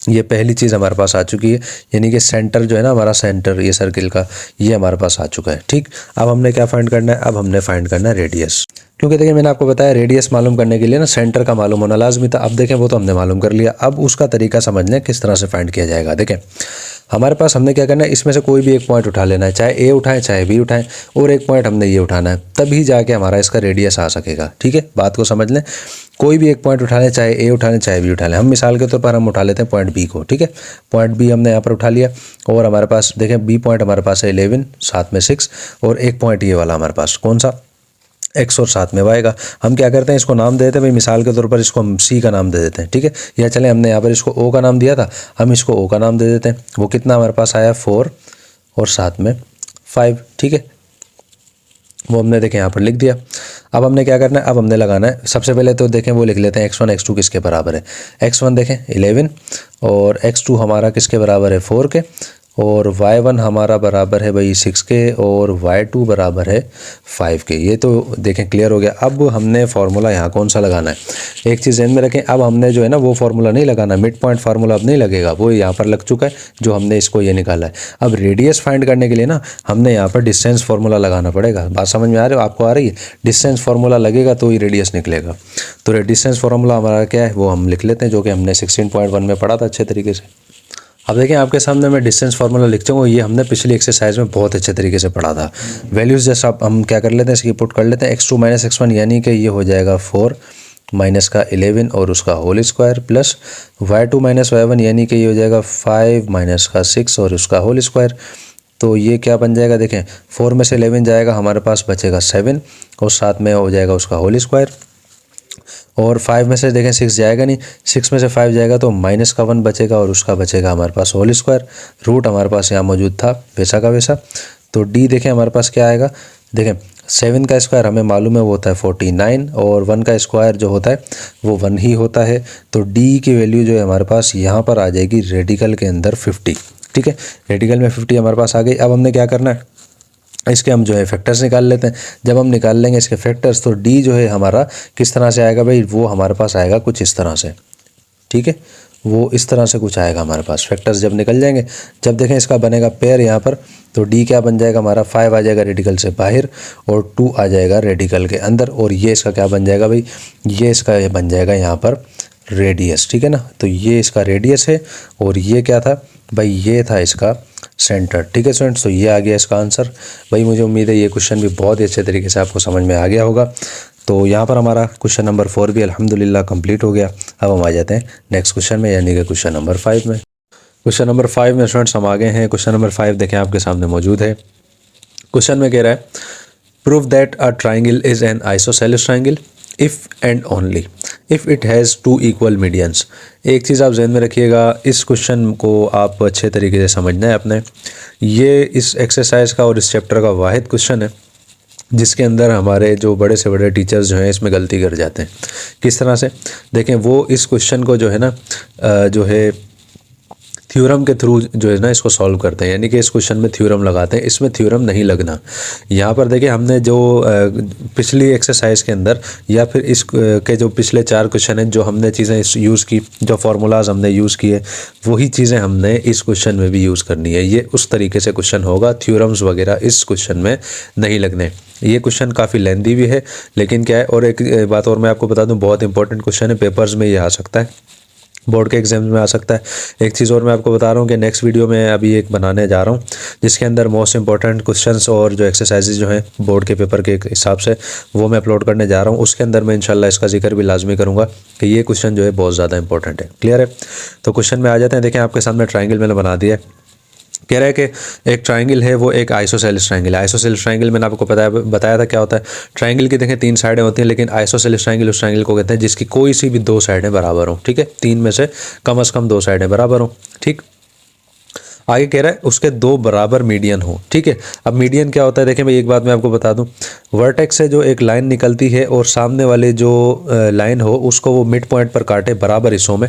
ये पहली चीज़ हमारे पास आ चुकी है, यानी कि सेंटर जो है ना हमारा सेंटर ये सर्किल का, ये हमारे पास आ चुका है। ठीक, अब हमने क्या फाइंड करना है, अब हमने फाइंड करना है रेडियस। क्योंकि देखिए मैंने आपको बताया रेडियस मालूम करने के लिए ना सेंटर का मालूम होना लाजमी था। अब देखें वो तो हमने मालूम कर लिया, अब उसका तरीका समझ लें किस तरह से फाइंड किया जाएगा। देखें हमारे पास हमने क्या करना है, इसमें से कोई भी एक पॉइंट उठा लेना है, चाहे ए उठाएं चाहे बी उठाएं, और एक पॉइंट हमने ये उठाना है, तभी जाके हमारा इसका रेडियस आ सकेगा। ठीक है, बात को समझ लें, कोई भी एक पॉइंट उठा लें, चाहे ए उठा लें चाहे बी उठा लें। हम मिसाल के तौर पर हम उठा लेते हैं पॉइंट बी को। ठीक है, पॉइंट बी हमने यहाँ पर उठा लिया, और हमारे पास देखें बी पॉइंट हमारे पास है 11 साथ में 6, और एक पॉइंट ये वाला हमारे पास कौन सा, x और साथ में y का। हम क्या करते हैं, इसको नाम दे देते हैं भाई, मिसाल के तौर पर इसको हम c का नाम दे देते हैं। ठीक है, या चले हमने यहाँ पर इसको o का नाम दिया था, हम इसको o का नाम दे देते हैं। वो कितना हमारे पास आया 4 और साथ में 5। ठीक है, वो हमने देखें यहाँ पर लिख दिया। अब हमने क्या करना है, अब हमने लगाना है, सबसे पहले तो देखें वो लिख लेते हैं x1 x2 किसके बराबर है। x1 देखें 11 और x2 हमारा किसके बराबर है 4 के, और y1 हमारा बराबर है भाई 6 के, और y2 बराबर है 5 के। ये तो देखें क्लियर हो गया। अब हमने फार्मूला यहाँ कौन सा लगाना है, एक चीज़ ध्यान में रखें, अब हमने जो है ना वो फार्मूला नहीं लगाना, मिड पॉइंट फार्मूला अब नहीं लगेगा, वो यहाँ पर लग चुका है जो हमने इसको ये निकाला है। अब रेडियस फाइंड करने के लिए ना हमने यहाँ पर डिस्टेंस फार्मूला लगाना पड़ेगा। बात समझ में आ रही है, आपको आ रही है, डिस्टेंस फार्मूला लगेगा तो ही रेडियस निकलेगा। तो डिस्टेंस फार्मूला हमारा क्या है वो हम लिख लेते हैं, जो कि हमने 16.1 में पढ़ा था अच्छे तरीके से। अब देखें आपके सामने मैं डिस्टेंस फार्मूला लिख चुका हूँ, ये हमने पिछली एक्सरसाइज में बहुत अच्छे तरीके से पढ़ा था। वैल्यूज़ जैसा आप हम क्या कर लेते हैं, इसकी पुट कर लेते हैं, x2 - x1 यानी कि ये हो जाएगा 4 माइनस का 11 और उसका whole square, plus y2 - y1 यानी कि ये हो जाएगा 5 माइनस का 6 और उसका होल स्क्वायर। तो ये क्या बन जाएगा, देखें 4 में से 11 जाएगा, हमारे पास बचेगा 7 और साथ में हो जाएगा उसका होल स्क्वायर, और 5 में से देखें 6 जाएगा नहीं, 6 में से 5 जाएगा तो माइनस का 1 बचेगा, और उसका बचेगा हमारे पास होल स्क्वायर। रूट हमारे पास यहाँ मौजूद था वैसा का वैसा। तो डी देखें हमारे पास क्या आएगा, देखें 7 का स्क्वायर हमें मालूम है वो होता है 49, और 1 का स्क्वायर जो होता है वो 1 ही होता है। तो डी की वैल्यू जो है हमारे पास यहाँ पर आ जाएगी रेडिकल के अंदर 50। ठीक है, रेडिकल में 50 हमारे पास आ गई। अब हमने क्या करना है, इसके हम जो है फैक्टर्स निकाल लेते हैं। जब हम निकाल लेंगे इसके फैक्टर्स, तो डी जो है हमारा किस तरह से आएगा भाई, वो हमारे पास आएगा कुछ इस तरह से। ठीक है, वो इस तरह से कुछ आएगा हमारे पास फैक्टर्स जब निकल जाएंगे। जब देखें इसका बनेगा पेयर यहाँ पर, तो डी क्या बन जाएगा हमारा, 5 आ जाएगा रेडिकल से बाहर और 2 आ जाएगा रेडिकल के अंदर, और ये इसका क्या बन जाएगा भाई, ये इसका बन जाएगा यहाँ पर रेडियस। ठीक है ना, तो ये इसका रेडियस है, और ये क्या था भाई, ये था इसका सेंटर। ठीक है स्टूडेंट्स, तो ये आ गया इसका आंसर। भाई मुझे उम्मीद है ये क्वेश्चन भी बहुत ही अच्छे तरीके से आपको समझ में आ गया होगा। तो यहाँ पर हमारा क्वेश्चन नंबर 4 भी अल्हम्दुलिल्लाह कंप्लीट हो गया। अब हम आ जाते हैं नेक्स्ट क्वेश्चन में, यानी कि क्वेश्चन नंबर 5 में। क्वेश्चन नंबर 5 में स्टूडेंट्स हम आ गए हैं। क्वेश्चन नंबर 5 देखें आपके सामने मौजूद है। क्वेश्चन में कह रहा है, prove that a triangle is an isosceles triangle if and only if it has 2 equal medians. एक चीज़ आप जहन में रखिएगा, इस क्वेश्चन को आप अच्छे तरीके से समझना है अपने। ये इस एक्सरसाइज का और इस चैप्टर का वाहिद क्वेश्चन है जिसके अंदर हमारे जो बड़े से बड़े टीचर्स जो हैं इसमें गलती कर जाते हैं। किस तरह से, देखें वो इस क्वेश्चन को जो है ना जो है थ्योरम के थ्रू जो है ना इसको सॉल्व करते हैं, यानी कि इस क्वेश्चन में थ्योरम लगाते हैं। इसमें थ्योरम नहीं लगना। यहाँ पर देखिए हमने जो पिछली एक्सरसाइज के अंदर या फिर इस के जो पिछले 4 क्वेश्चन हैं जो हमने चीज़ें यूज़ की, जो फार्मूलाज हमने यूज़ किए, वही चीज़ें हमने इस क्वेश्चन में भी यूज़ करनी है। ये उस तरीके से क्वेश्चन होगा, थ्योरम्स वगैरह इस क्वेश्चन में नहीं लगने। ये क्वेश्चन काफ़ी लेंदी भी है, लेकिन क्या है, और एक बात और मैं आपको बता दूं, बहुत इंपॉर्टेंट क्वेश्चन है, पेपर्स में ये आ सकता है, बोर्ड के एग्जाम में आ सकता है। एक चीज़ और मैं आपको बता रहा हूँ कि नेक्स्ट वीडियो में अभी एक बनाने जा रहा हूँ जिसके अंदर मोस्ट इंपॉर्टेंट क्वेश्चंस और जो एक्सरसाइजेज जो हैं बोर्ड के पेपर के हिसाब से वो मैं अपलोड करने जा रहा हूँ। उसके अंदर मैं इंशाल्लाह इसका जिक्र भी लाजमी करूँगा कि ये क्वेश्चन जो है बहुत ज़्यादा इंपॉर्टेंट है। क्लियर है? तो क्वेश्चन में आ जाते हैं। देखें आपके सामने ट्राइंगल मैंने बना दिया है। कह रहा है कि एक ट्राइंगल है, वो एक आइसोसेलेस ट्राइंगल है। आइसोसेलेस ट्राइंगल मैंने आपको बताया था क्या होता है। ट्राइंगल की देखें 3 साइडें होती हैं, लेकिन आइसोसेलेस ट्राइंगल उस ट्राइंगल को कहते हैं जिसकी कोई सी भी 2 साइडें बराबर हो। ठीक है, 3 में से कम 2 साइडें बराबर हो। ठीक, आगे कह रहा है उसके 2 बराबर मीडियन हो। ठीक है, अब मीडियन क्या होता है, देखें भाई एक बात मैं आपको बता दूं, वर्टेक्स से जो एक लाइन निकलती है और सामने वाले जो लाइन हो उसको वो मिड पॉइंट पर काटे बराबर हिस्सों में,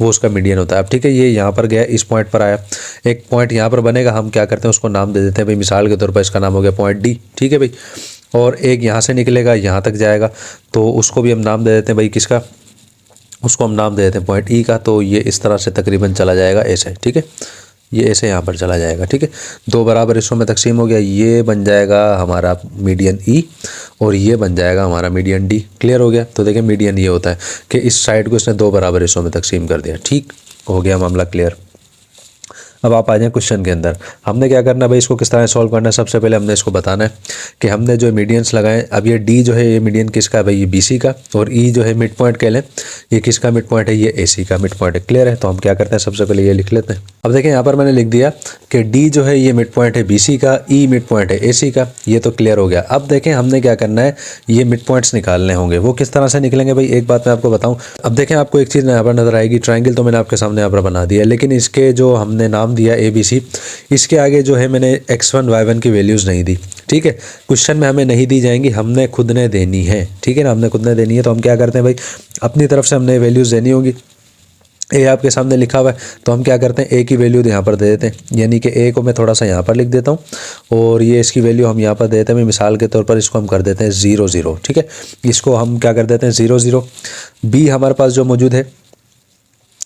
वो उसका मीडियन होता है। अब ठीक है, ये यहाँ पर गया, इस पॉइंट पर आया, एक पॉइंट यहाँ पर बनेगा, हम क्या करते हैं उसको नाम दे देते हैं भाई, मिसाल के तौर पर इसका नाम हो गया पॉइंट डी। ठीक है भाई, और एक यहाँ से निकलेगा यहाँ तक जाएगा, तो उसको भी हम नाम दे देते हैं भाई, किसका, उसको हम नाम दे देते हैं पॉइंट ई का। तो ये इस तरह से तकरीबन चला जाएगा ऐसे। ठीक है, ये ऐसे यहाँ पर चला जाएगा। ठीक है, 2 बराबर हिस्सों में तकसीम हो गया, ये बन जाएगा हमारा मीडियन ई और ये बन जाएगा हमारा मीडियन डी। क्लियर हो गया? तो देखिए मीडियन ये होता है कि इस साइड को इसने 2 बराबर हिस्सों में तकसीम कर दिया। ठीक हो गया मामला क्लियर। अब आप आ जाएँ क्वेश्चन के अंदर। हमने क्या करना है भाई, इसको किस तरह सॉल्व करना है। सबसे पहले हमने इसको बताना है कि हमने जो मीडियंस लगाए, अब ये डी जो है ये मीडियन किसका है भाई, ये बीसी का, और ई जो है मिड पॉइंट कह लें, ये किसका मिड पॉइंट है, ये एसी का मिड पॉइंट है। क्लियर है? तो हम क्या करते हैं, सबसे पहले ये लिख लेते हैं। अब देखें यहाँ पर मैंने लिख दिया कि डी जो है ये मिड पॉइंट है बीसी का, ई मिड पॉइंट है एसी का। ये तो क्लियर हो गया। अब देखें हमने क्या करना है, ये मिड पॉइंट्स निकालने होंगे। वो किस तरह से निकलेंगे भाई, एक बात मैं आपको बताऊँ। अब देखें आपको एक चीज़ यहाँ पर नजर आएगी, ट्राइंगल तो मैंने आपके सामने यहाँ पर बना दिया, लेकिन इसके जो हमने नाम दिया ABC, इसके आगे जो है मैंने x1 y1 की वैल्यूज़ नहीं दी। ठीक है, क्वेश्चन में हमें नहीं दी जाएंगी, हमने खुद ने देनी है। ठीक है ना, हमने खुद ने देनी है। तो हम क्या करते हैं भाई, अपनी तरफ से हमने वैल्यूज़ देनी होगी। ए आपके सामने लिखा हुआ है, तो हम क्या करते हैं, ए की वैल्यू यहाँ पर दे देते हैं, यानी कि ए को मैं थोड़ा सा यहाँ पर लिख देता हूँ और ये इसकी वैल्यू हम यहाँ पर दे देते हैं। मिसाल के तौर पर इसको हम कर देते हैं 0 0। ठीक है, इसको हम क्या कर देते हैं 0 0। बी हमारे पास जो मौजूद है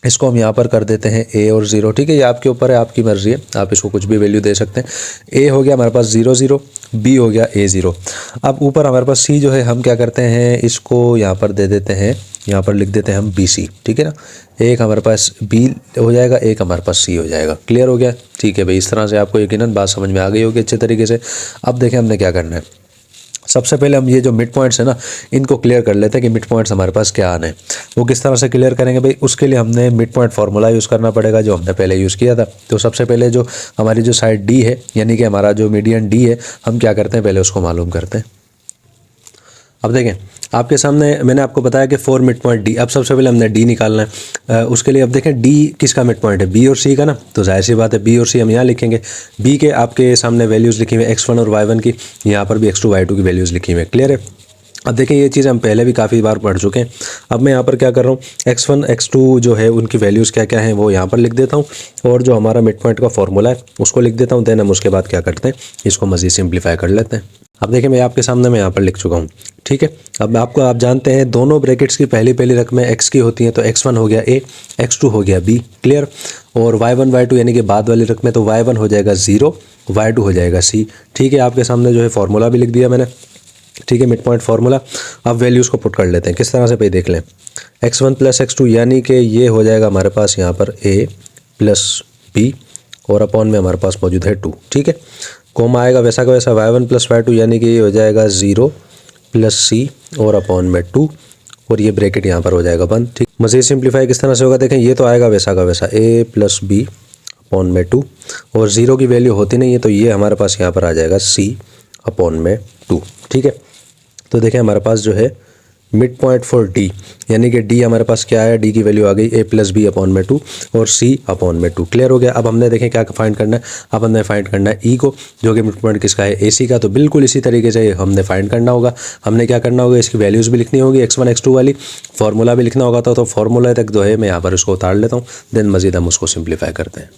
इसको हम यहाँ पर कर देते हैं ए और 0। ठीक है, ये आपके ऊपर है, आपकी मर्जी है, आप इसको कुछ भी वैल्यू दे सकते हैं। ए हो गया हमारे पास 0 0, बी हो गया A 0। अब ऊपर हमारे पास सी जो है, हम क्या करते हैं, इसको यहाँ पर दे देते हैं, यहाँ पर लिख देते हैं हम BC। ठीक है ना, एक हमारे पास B हो जाएगा, एक हमारे पास C हो जाएगा। क्लियर हो गया? ठीक है भाई, इस तरह से आपको यकीनन बात समझ में आ गई होगी अच्छे तरीके से। अब देखें हमने क्या करना है। सबसे पहले हम ये जो मिड पॉइंट्स है ना, इनको क्लियर कर लेते हैं कि मिड पॉइंट्स हमारे पास क्या आने हैं। वो किस तरह से क्लियर करेंगे भाई, उसके लिए हमने मिड पॉइंट फार्मूला यूज़ करना पड़ेगा जो हमने पहले यूज़ किया था। तो सबसे पहले जो हमारी जो साइड डी है, यानी कि हमारा जो मीडियन डी है, हम क्या करते हैं, पहले उसको मालूम करते हैं। अब देखें आपके सामने मैंने आपको बताया कि 4 मिड पॉइंट डी। अब सबसे पहले हमने डी निकालना है। उसके लिए अब देखें डी किसका मिड पॉइंट है, बी और सी का ना, तो जाहिर सी बात है बी और सी हम यहाँ लिखेंगे। बी के आपके सामने वैल्यूज़ लिखी हुई है x1 और y1 की, यहाँ पर भी x2 y2 की वैल्यूज़ लिखी हुई है। क्लियर है? अब देखें ये चीज़ हम पहले भी काफ़ी बार पढ़ चुके हैं। अब मैं यहाँ पर क्या कर रहा हूँ, x1 x2 जो है उनकी वैल्यूज़ क्या क्या हैं वो यहाँ पर लिख देता हूँ, और जो हमारा मिड पॉइंट का फार्मूला है उसको लिख देता हूँ। देन हम उसके बाद क्या करते हैं, इसको मज़ीद सिंप्लीफाई कर लेते हैं। अब देखिए मैं आपके सामने मैं यहाँ पर लिख चुका हूँ। ठीक है, अब आप जानते हैं दोनों ब्रैकेट्स की पहली रकमें x की होती हैं, तो x1 हो गया A, x2 हो गया B। क्लियर? और y1 y2 यानी कि बाद वाली रकमें, तो y1 हो जाएगा 0, y2 हो जाएगा C। ठीक है, आपके सामने जो है फार्मूला भी लिख दिया मैंने। ठीक है, मिड पॉइंट फार्मूला। अब वैल्यूज़ को पुट कर लेते हैं किस तरह से भाई, देख लें। x1 + x2 यानी कि ये हो जाएगा हमारे पास यहाँ पर A + B और अपॉन में हमारे पास मौजूद है 2। ठीक है, कोमा आएगा वैसा का वैसा, y1 + y2 यानी कि ये हो जाएगा 0 + C और अपॉन में 2, और ये ब्रैकेट यहाँ पर हो जाएगा बंद। ठीक, मज़ीद सिंप्लीफाई किस तरह से होगा, देखें ये तो आएगा वैसा का वैसा A + B अपॉन में 2, और 0 की वैल्यू होती नहीं है, तो ये हमारे पास यहाँ पर आ जाएगा C अपॉन में 2। ठीक है, तो देखें हमारे पास जो है मिड पॉइंट फॉर डी, यानी कि डी हमारे पास क्या है, डी की वैल्यू आ गई a प्लस बी अपॉन में 2 और c अपॉन में 2। क्लियर हो गया। अब हमने देखें क्या फाइंड करना है, अब हमने फाइंड करना है e को, जो कि मिड पॉइंट किसका है, ac का। तो बिल्कुल इसी तरीके से हमने फाइंड करना होगा। हमने क्या करना होगा, इसकी वैल्यूज़ भी लिखनी होगी x1 x2 वाली, फार्मूला भी लिखना होगा। तो फार्मूला तक जो है मैं यहाँ पर उसको उतार लेता हूँ, देन मज़ीद हम उसको सिंप्लीफाई करते हैं।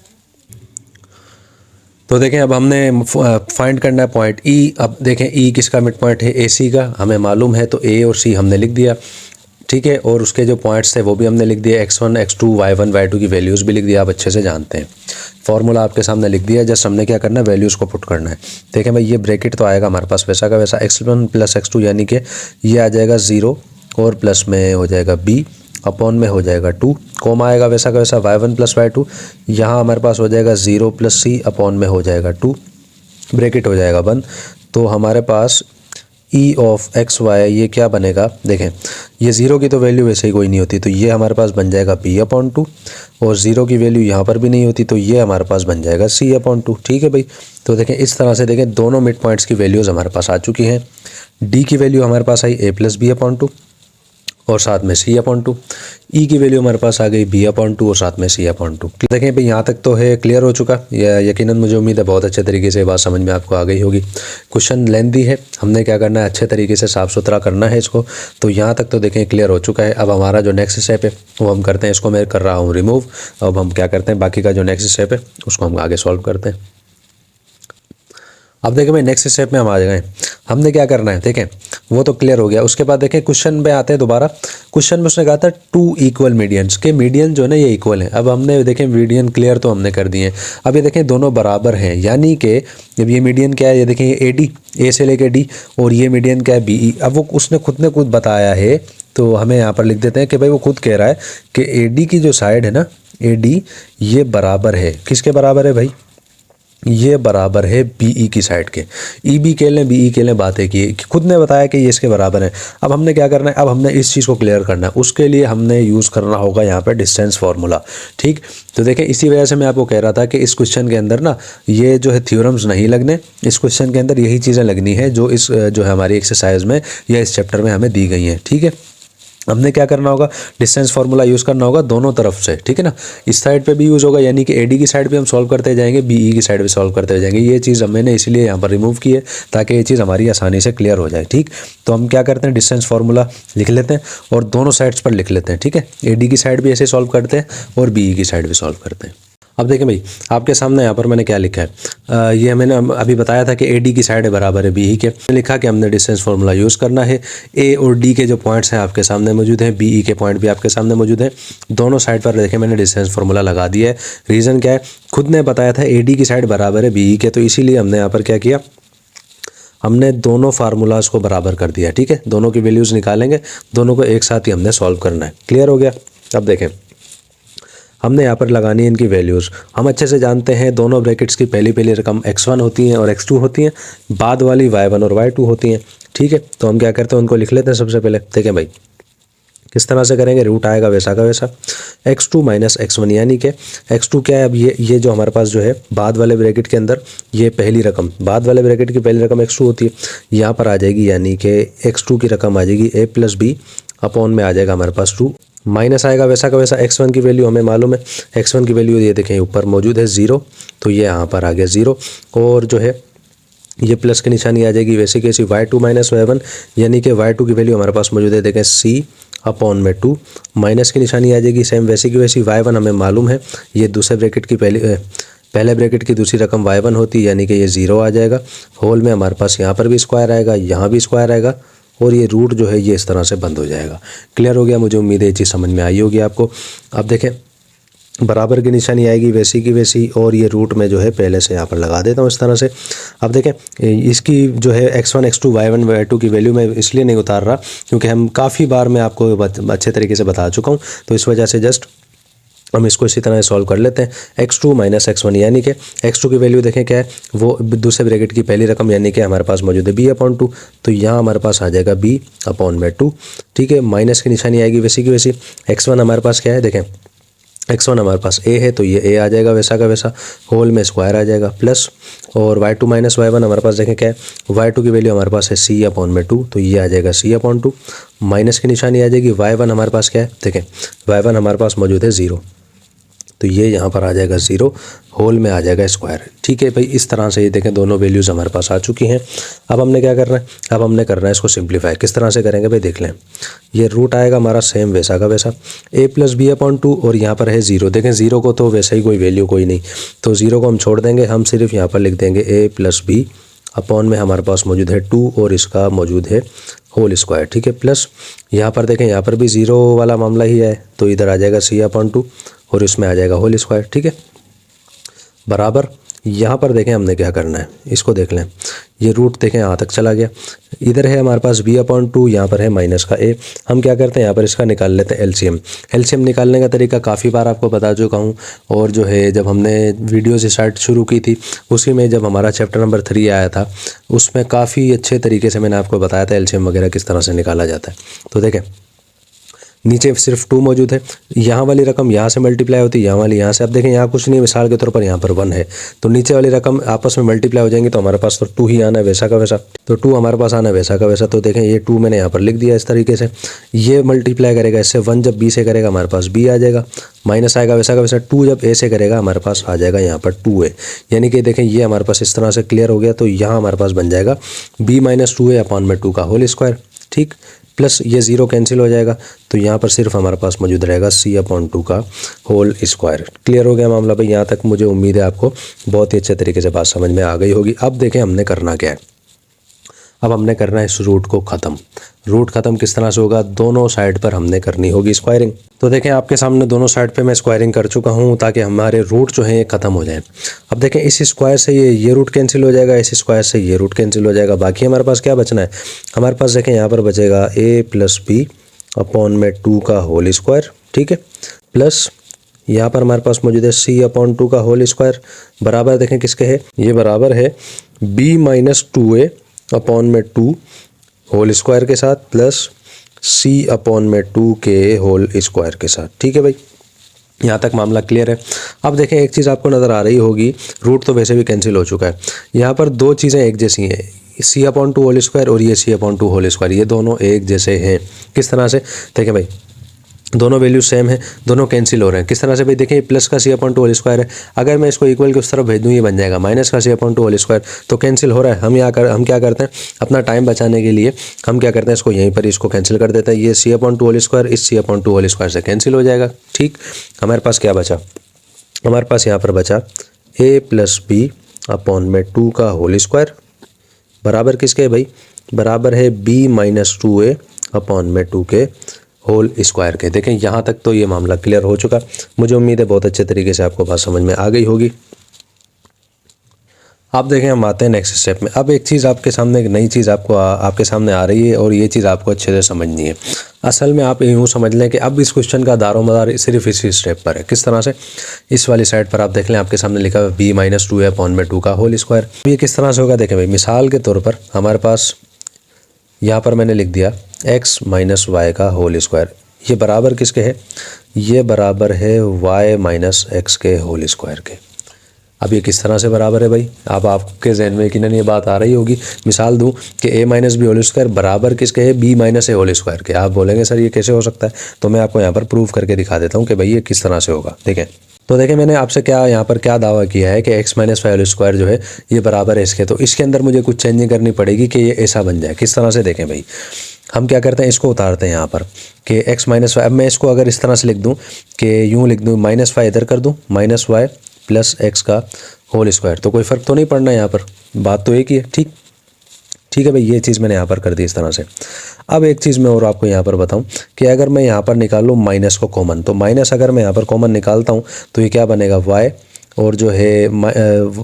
तो देखें अब हमने फाइंड करना है पॉइंट ई। अब देखें ई किसका मिड पॉइंट है, ए सी का, हमें मालूम है। तो ए और सी हमने लिख दिया, ठीक है। और उसके जो पॉइंट्स थे वो भी हमने लिख दिए, x1 x2 y1 y2 की वैल्यूज़ भी लिख दिया, आप अच्छे से जानते हैं। फार्मूला आपके सामने लिख दिया, जस्ट हमने क्या करना है, वैल्यूज़ को पुट करना है। देखें भाई, ये ब्रैकेट तो आएगा हमारे पास वैसा का वैसा, x1 प्लस x2 यानी कि ये आ जाएगा 0 और प्लस में हो जाएगा b अपॉन में हो जाएगा 2, कॉमा आएगा वैसा का वैसा y1 प्लस y2, यहाँ हमारे पास हो जाएगा 0 प्लस c अपॉन में हो जाएगा 2, ब्रैकेट हो जाएगा बंद। तो हमारे पास ई ऑफ एक्स वाई ये क्या बनेगा, देखें ये 0 की तो वैल्यू वैसे ही कोई नहीं होती, तो ये हमारे पास बन जाएगा b अपॉन 2, और 0 की वैल्यू यहाँ पर भी नहीं होती, तो ये हमारे पास बन जाएगा c अपॉन 2। ठीक है भाई। तो देखें इस तरह से, देखें दोनों मिड पॉइंट्स की वैल्यूज़ हमारे पास आ चुकी हैं। d की वैल्यू हमारे पास आई a प्लस बी अपॉन 2 और साथ में c अपॉन 2, ई की वैल्यू हमारे पास आ गई b अपॉन 2 और साथ में c अपॉन 2। देखें भाई यहाँ तक तो है क्लियर हो चुका, यकीनन मुझे उम्मीद है बहुत अच्छे तरीके से बात समझ में आपको आ गई होगी। क्वेश्चन लेंथी है, हमने क्या करना है, अच्छे तरीके से साफ़ सुथरा करना है इसको। तो यहाँ तक तो देखें क्लियर हो चुका है। अब हमारा जो नेक्स्ट स्टेप है वो हम करते हैं, इसको मैं कर रहा हूँ रिमूव। अब हम क्या करते हैं, बाकी का जो नेक्स्ट स्टेप है उसको हम आगे सॉल्व करते हैं। अब देखें भाई नेक्स्ट स्टेप में हम आ गए, हमने क्या करना है, देखें वो तो क्लियर हो गया। उसके बाद देखें क्वेश्चन में आते हैं दोबारा। क्वेश्चन में उसने कहा था 2 इक्वल मीडियंस के मीडियन जो है ना ये इक्वल है। अब हमने देखें मीडियन क्लियर तो हमने कर दिए हैं। अब ये देखें दोनों बराबर हैं, यानी कि जब ये मीडियन क्या है, ये देखें ये AD, ए से लेके डी, और ये मीडियन क्या है BE। अब वो उसने खुद बताया है, तो हमें यहाँ पर लिख देते हैं कि भाई वो खुद कह रहा है कि AD की जो साइड है ना, AD ये बराबर है, किसके बराबर है भाई, ये बराबर है BE की साइड के। EB के लें BE के लें, बात है कि खुद ने बताया कि ये इसके बराबर है। अब हमने क्या करना है, अब हमने इस चीज़ को क्लियर करना है, उसके लिए हमने यूज़ करना होगा यहाँ पे डिस्टेंस फार्मूला। ठीक, तो देखें इसी वजह से मैं आपको कह रहा था कि इस क्वेश्चन के अंदर ना ये जो है थ्योरम्स नहीं लगने, इस क्वेश्चन के अंदर यही चीज़ें लगनी है जो इस जो है हमारी एक्सरसाइज में या इस चैप्टर में हमें दी गई हैं। ठीक है, हमने क्या करना होगा, डिस्टेंस फार्मूला यूज़ करना होगा दोनों तरफ से। ठीक है ना, इस साइड पे भी यूज़ होगा, यानी कि AD की साइड पे हम सॉल्व करते जाएंगे, BE की साइड पे सॉल्व करते जाएंगे। ये चीज़ मैंने इसलिए यहाँ पर रिमूव की है ताकि ये चीज़ हमारी आसानी से क्लियर हो जाए। ठीक, तो हम क्या करते हैं, डिस्टेंस फार्मूला लिख लेते हैं और दोनों साइड्स पर लिख लेते हैं। ठीक है, AD की साइड भी ऐसे सॉल्व करते हैं और BE की साइड भी सॉल्व करते हैं। अब देखें भाई आपके सामने यहाँ पर मैंने क्या लिखा है, ये मैंने अभी बताया था कि AD की साइड बराबर है BE के। लिखा कि हमने डिस्टेंस फार्मूला यूज़ करना है। A और D के जो पॉइंट्स हैं आपके सामने मौजूद हैं, BE के पॉइंट भी आपके सामने मौजूद हैं। दोनों साइड पर देखें मैंने डिस्टेंस फार्मूला लगा दिया है। रीज़न क्या है, खुद ने बताया था AD की साइड बराबर है BE के, तो इसीलिए हमने यहाँ पर क्या किया, हमने दोनों फार्मूलाज़ को बराबर कर दिया। ठीक है, दोनों की वैल्यूज़ निकालेंगे, दोनों को एक साथ ही हमने सॉल्व करना है। क्लियर हो गया। अब देखें हमने यहाँ पर लगानी है इनकी वैल्यूज़। हम अच्छे से जानते हैं दोनों ब्रैकेट्स की पहली रकम x1 होती हैं और x2 होती हैं, बाद वाली y1 और y2 होती हैं। ठीक है, तो हम क्या करते हैं, उनको लिख लेते हैं सबसे पहले। देखें भाई किस तरह से करेंगे, रूट आएगा वैसा का वैसा, x2 माइनस x1, यानी कि x2 क्या है, अब ये जो हमारे पास जो है बाद वाले ब्रैकेट के अंदर ये पहली रकम, बाद वाले ब्रैकेट की पहली रकम x2 होती है, यहाँ पर आ जाएगी, यानी कि x2 की रकम आ जाएगी a प्लस बी अपॉन में आ जाएगा हमारे पास 2, माइनस आएगा वैसा का वैसा x1 की वैल्यू हमें मालूम है, x1 की वैल्यू ये देखें ऊपर मौजूद है 0, तो ये यहाँ पर आ गया 0, और जो है ये प्लस की निशानी आ जाएगी वैसे कैसी y2 माइनस y1, यानी कि y2 की वैल्यू हमारे पास मौजूद है, देखें c अपॉन में 2, माइनस की निशानी आ जाएगी सेम वैसे की वैसी, y1 हमें मालूम है, ये दूसरे ब्रैकेट की पहले ब्रैकेट की दूसरी रकम y1 होती है, यानी कि ये 0 आ जाएगा, होल में हमारे पास यहाँ पर भी स्क्वायर आएगा, यहाँ भी स्क्वायर आएगा, और ये रूट जो है ये इस तरह से बंद हो जाएगा। क्लियर हो गया, मुझे उम्मीद है ये चीज़ समझ में आई होगी आपको। अब देखें बराबर की निशानी आएगी वैसी की वैसी, और ये रूट में जो है पहले से यहाँ पर लगा देता हूँ इस तरह से। अब देखें इसकी जो है x1 x2 y1 y2 की वैल्यू मैं इसलिए नहीं उतार रहा क्योंकि हम काफ़ी बार मैं आपको अच्छे तरीके से बता चुका हूँ, तो इस वजह से जस्ट हम इसको इसी तरह सॉल्व कर लेते हैं। x2 माइनस x1, यानी कि x2 की वैल्यू देखें क्या है, वो दूसरे ब्रैकेट की पहली रकम, यानी कि हमारे पास मौजूद है b अपॉन 2, तो यहाँ हमारे पास आ जाएगा b अपॉन में 2। ठीक है, माइनस की निशानी आएगी वैसी की वैसी, x1 हमारे पास क्या है, देखें x1 हमारे पास a है तो ये a आ जाएगा वैसा का वैसा, होल में स्क्वायर आ जाएगा प्लस, और y2 माइनस y1 हमारे पास देखें क्या है, y2 की वैल्यू हमारे पास है c अपॉन में 2 तो ये आ जाएगा c अपॉन 2, माइनस की निशानी आ जाएगी, y1 हमारे पास क्या है देखें, y1 हमारे पास मौजूद है 0 तो ये यहाँ पर आ जाएगा 0, होल में आ जाएगा स्क्वायर। ठीक है भाई, इस तरह से ये देखें दोनों वैल्यूज़ हमारे पास आ चुकी हैं। अब हमने क्या करना है, अब हमने करना है इसको सिंप्लीफाई। किस तरह से करेंगे भाई देख लें, ये रूट आएगा हमारा सेम वैसा का वैसा, a प्लस बी अपॉन 2 और यहाँ पर है 0। देखें 0 को तो वैसे ही कोई वैल्यू कोई नहीं, तो 0 को हम छोड़ देंगे, हम सिर्फ यहाँ पर लिख देंगे a प्लस बी अपॉन में हमारे पास मौजूद है 2 और इसका मौजूद है होल स्क्वायर। ठीक है, प्लस यहाँ पर देखें यहाँ पर भी 0 वाला मामला ही है तो इधर आ जाएगा c अपॉन 2 और इसमें आ जाएगा होल स्क्वायर। ठीक है, बराबर यहाँ पर देखें हमने क्या करना है, इसको देख लें, ये रूट देखें यहाँ तक चला गया, इधर है हमारे पास b अपॉन 2, यहाँ पर है माइनस का a। हम क्या करते हैं यहाँ पर इसका निकाल लेते हैं एलसीएम। एलसीएम निकालने का तरीका काफ़ी बार आपको बता चुका हूँ, और जो है जब हमने वीडियोस स्टार्ट शुरू की थी उसी में जब हमारा चैप्टर नंबर 3 आया था उसमें काफ़ी अच्छे तरीके से मैंने आपको बताया था एलसीएम वगैरह किस तरह से निकाला जाता है। तो देखें नीचे सिर्फ 2 मौजूद है, यहाँ वाली रकम यहाँ से मल्टीप्लाई होती है, यहाँ वाली यहाँ से। अब देखें यहाँ कुछ नहीं, मिसाल के तौर पर यहाँ पर 1 है तो नीचे वाली रकम आपस में मल्टीप्लाई हो जाएंगी तो हमारे पास तो 2 ही आना है वैसा का वैसा, तो 2 हमारे पास आना है वैसा का वैसा। तो देखें ये 2 मैंने यहाँ पर लिख दिया इस तरीके से, ये मल्टीप्लाई करेगा इससे 1 जब b से करेगा हमारे पास b आ जाएगा, माइनस आएगा वैसा का वैसा, 2 जब a से करेगा हमारे पास आ जाएगा यहाँ पर 2a। यानी कि देखें ये हमारे पास इस तरह से क्लियर हो गया, तो यहाँ हमारे पास बन जाएगा b माइनस 2a अपॉन में 2 का होल स्क्वायर। ठीक, प्लस ये 0 कैंसिल हो जाएगा तो यहाँ पर सिर्फ हमारे पास मौजूद रहेगा c अपॉन 2 का होल स्क्वायर। क्लियर हो गया मामला भाई, यहाँ तक मुझे उम्मीद है आपको बहुत ही अच्छे तरीके से बात समझ में आ गई होगी। अब देखें हमने करना क्या है, अब हमने करना है इस रूट को ख़त्म। रूट ख़त्म किस तरह से होगा, दोनों साइड पर हमने करनी होगी स्क्वायरिंग। तो देखें आपके सामने दोनों साइड पे मैं स्क्वायरिंग कर चुका हूँ ताकि हमारे रूट जो हैं ये ख़त्म हो जाएं। अब देखें इस स्क्वायर से ये रूट कैंसिल हो जाएगा, इस स्क्वायर से ये रूट कैंसिल हो जाएगा, बाकी हमारे पास क्या बचना है, हमारे पास देखें यहाँ पर बचेगा a प्लस बी अपॉन में 2 का होल स्क्वायर। ठीक है, प्लस यहाँ पर हमारे पास मौजूद है c अपॉन 2 का होल स्क्वायर, बराबर देखें किसके है, ये बराबर है b माइनस 2a अपॉन में 2 होल स्क्वायर के साथ प्लस c अपॉन में 2 के होल स्क्वायर के साथ। ठीक है भाई, यहाँ तक मामला क्लियर है। अब देखें एक चीज़ आपको नज़र आ रही होगी, रूट तो वैसे भी कैंसिल हो चुका है, यहाँ पर दो चीज़ें एक जैसी हैं, c अपॉन 2 होल स्क्वायर और ये c अपॉन 2 होल स्क्वायर, ये दोनों एक जैसे हैं। किस तरह से देखें भाई, दोनों वैल्यू सेम है, दोनों कैंसिल हो रहे हैं। किस तरह से भाई देखें, प्लस का c अपॉन 2 होल स्क्वायर है, अगर मैं इसको इक्वल के उस तरफ भेज दूँ ये बन जाएगा माइनस का c अपॉन 2 होल स्क्वायर, तो कैंसिल हो रहा है। हम क्या करते हैं, अपना टाइम बचाने के लिए हम क्या करते हैं, इसको यहीं पर इसको कैंसिल कर देते हैं। ये c अपॉन 2 होल स्क्वायर इस c अपॉन 2 होल स्क्वायर से कैंसिल हो जाएगा। ठीक, हमारे पास क्या बचा, हमारे पास यहाँ पर बचा a प्लस बी अपॉन में 2 का होल स्क्वायर बराबर किसके भाई, बराबर है b माइनस 2a अपॉन में 2 के होल स्क्वायर के। देखें यहाँ तक तो ये मामला क्लियर हो चुका, मुझे उम्मीद है बहुत अच्छे तरीके से आपको बात समझ में आ गई होगी। अब देखें हम आते हैं नेक्स्ट स्टेप में। अब एक चीज़ आपके सामने, एक नई चीज़ आपके सामने आ रही है और ये चीज़ आपको अच्छे से समझनी है। असल में आप यूँ समझ लें कि अब इस क्वेश्चन का दारोमदार सिर्फ इसी स्टेप पर है। किस तरह से, इस वाली साइड पर आप देख लें आपके सामने लिखा है b माइनस 2 अपॉन में 2 का होल स्क्वायर। ये किस तरह से होगा देखें भाई, मिसाल के तौर पर हमारे पास यहाँ पर मैंने लिख दिया x माइनस वाई का होल स्क्वायर, ये बराबर किसके है, ये बराबर है y माइनस एक्स के होल स्क्वायर के। अब ये किस तरह से बराबर है भाई, अब आपके जहन में यकीनन ये बात आ रही होगी। मिसाल दूं कि a minus B whole square बराबर किसके है, b minus A whole square के। आप बोलेंगे सर ये कैसे हो सकता है, तो मैं आपको यहाँ पर प्रूव करके दिखा देता हूँ कि भाई ये किस तरह से होगा। देखें तो देखें मैंने आपसे क्या यहाँ पर क्या दावा किया है कि x minus Y whole square जो है ये बराबर है इसके, तो इसके अंदर मुझे कुछ चेंजिंग करनी पड़ेगी कि ये ऐसा बन जाए। किस तरह से देखें भाई, हम क्या करते हैं, इसको उतारते हैं यहाँ पर कि x माइनस वाई। अब मैं इसको अगर इस तरह से लिख दूँ कि यूँ लिख दूँ, माइनस वाई इधर कर दूँ, माइनस वाई प्लस एक्स का होल स्क्वायर, तो कोई फ़र्क तो नहीं पड़ना यहाँ पर, बात तो एक ही है। ठीक है भाई, ये चीज़ मैंने यहाँ पर कर दी इस तरह से। अब एक चीज़ मैं और आपको यहाँ पर बताऊँ कि अगर मैं यहाँ पर निकालूँ माइनस को कॉमन, तो माइनस अगर मैं यहाँ पर कॉमन निकालता हूँ तो ये क्या बनेगा y, और जो है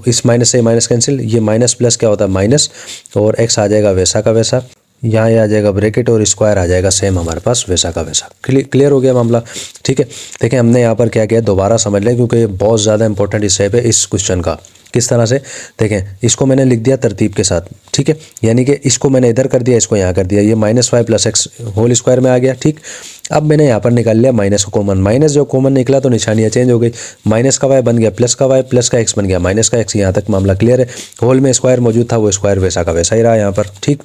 इस माइनस से माइनस कैंसिल, ये माइनस प्लस क्या होता है माइनस, और x आ जाएगा वैसा का वैसा, यहाँ ये आ जाएगा ब्रैकेट और स्क्वायर आ जाएगा सेम हमारे पास वैसा का वैसा। क्लियर हो गया मामला, ठीक है। देखिए हमने यहाँ पर क्या किया, दोबारा समझ लें क्योंकि ये बहुत ज़्यादा इंपॉर्टेंट स्टेप है इस क्वेश्चन का। किस तरह से देखें, इसको मैंने लिख दिया तरतीब के साथ, ठीक है, यानी कि इसको मैंने इधर कर दिया, इसको यहाँ कर दिया, ये -y + x होल स्क्वायर में आ गया, ठीक। अब मैंने यहाँ पर निकाल लिया माइनस को कॉमन, माइनस जो कॉमन निकला तो निशानियाँ चेंज हो गई, माइनस का y बन गया प्लस का y, प्लस का x बन गया माइनस का x। यहाँ तक मामला क्लियर है। होल में स्क्वायर मौजूद था, वो स्क्वायर वैसा का वैसा ही रहा यहाँ पर, ठीक।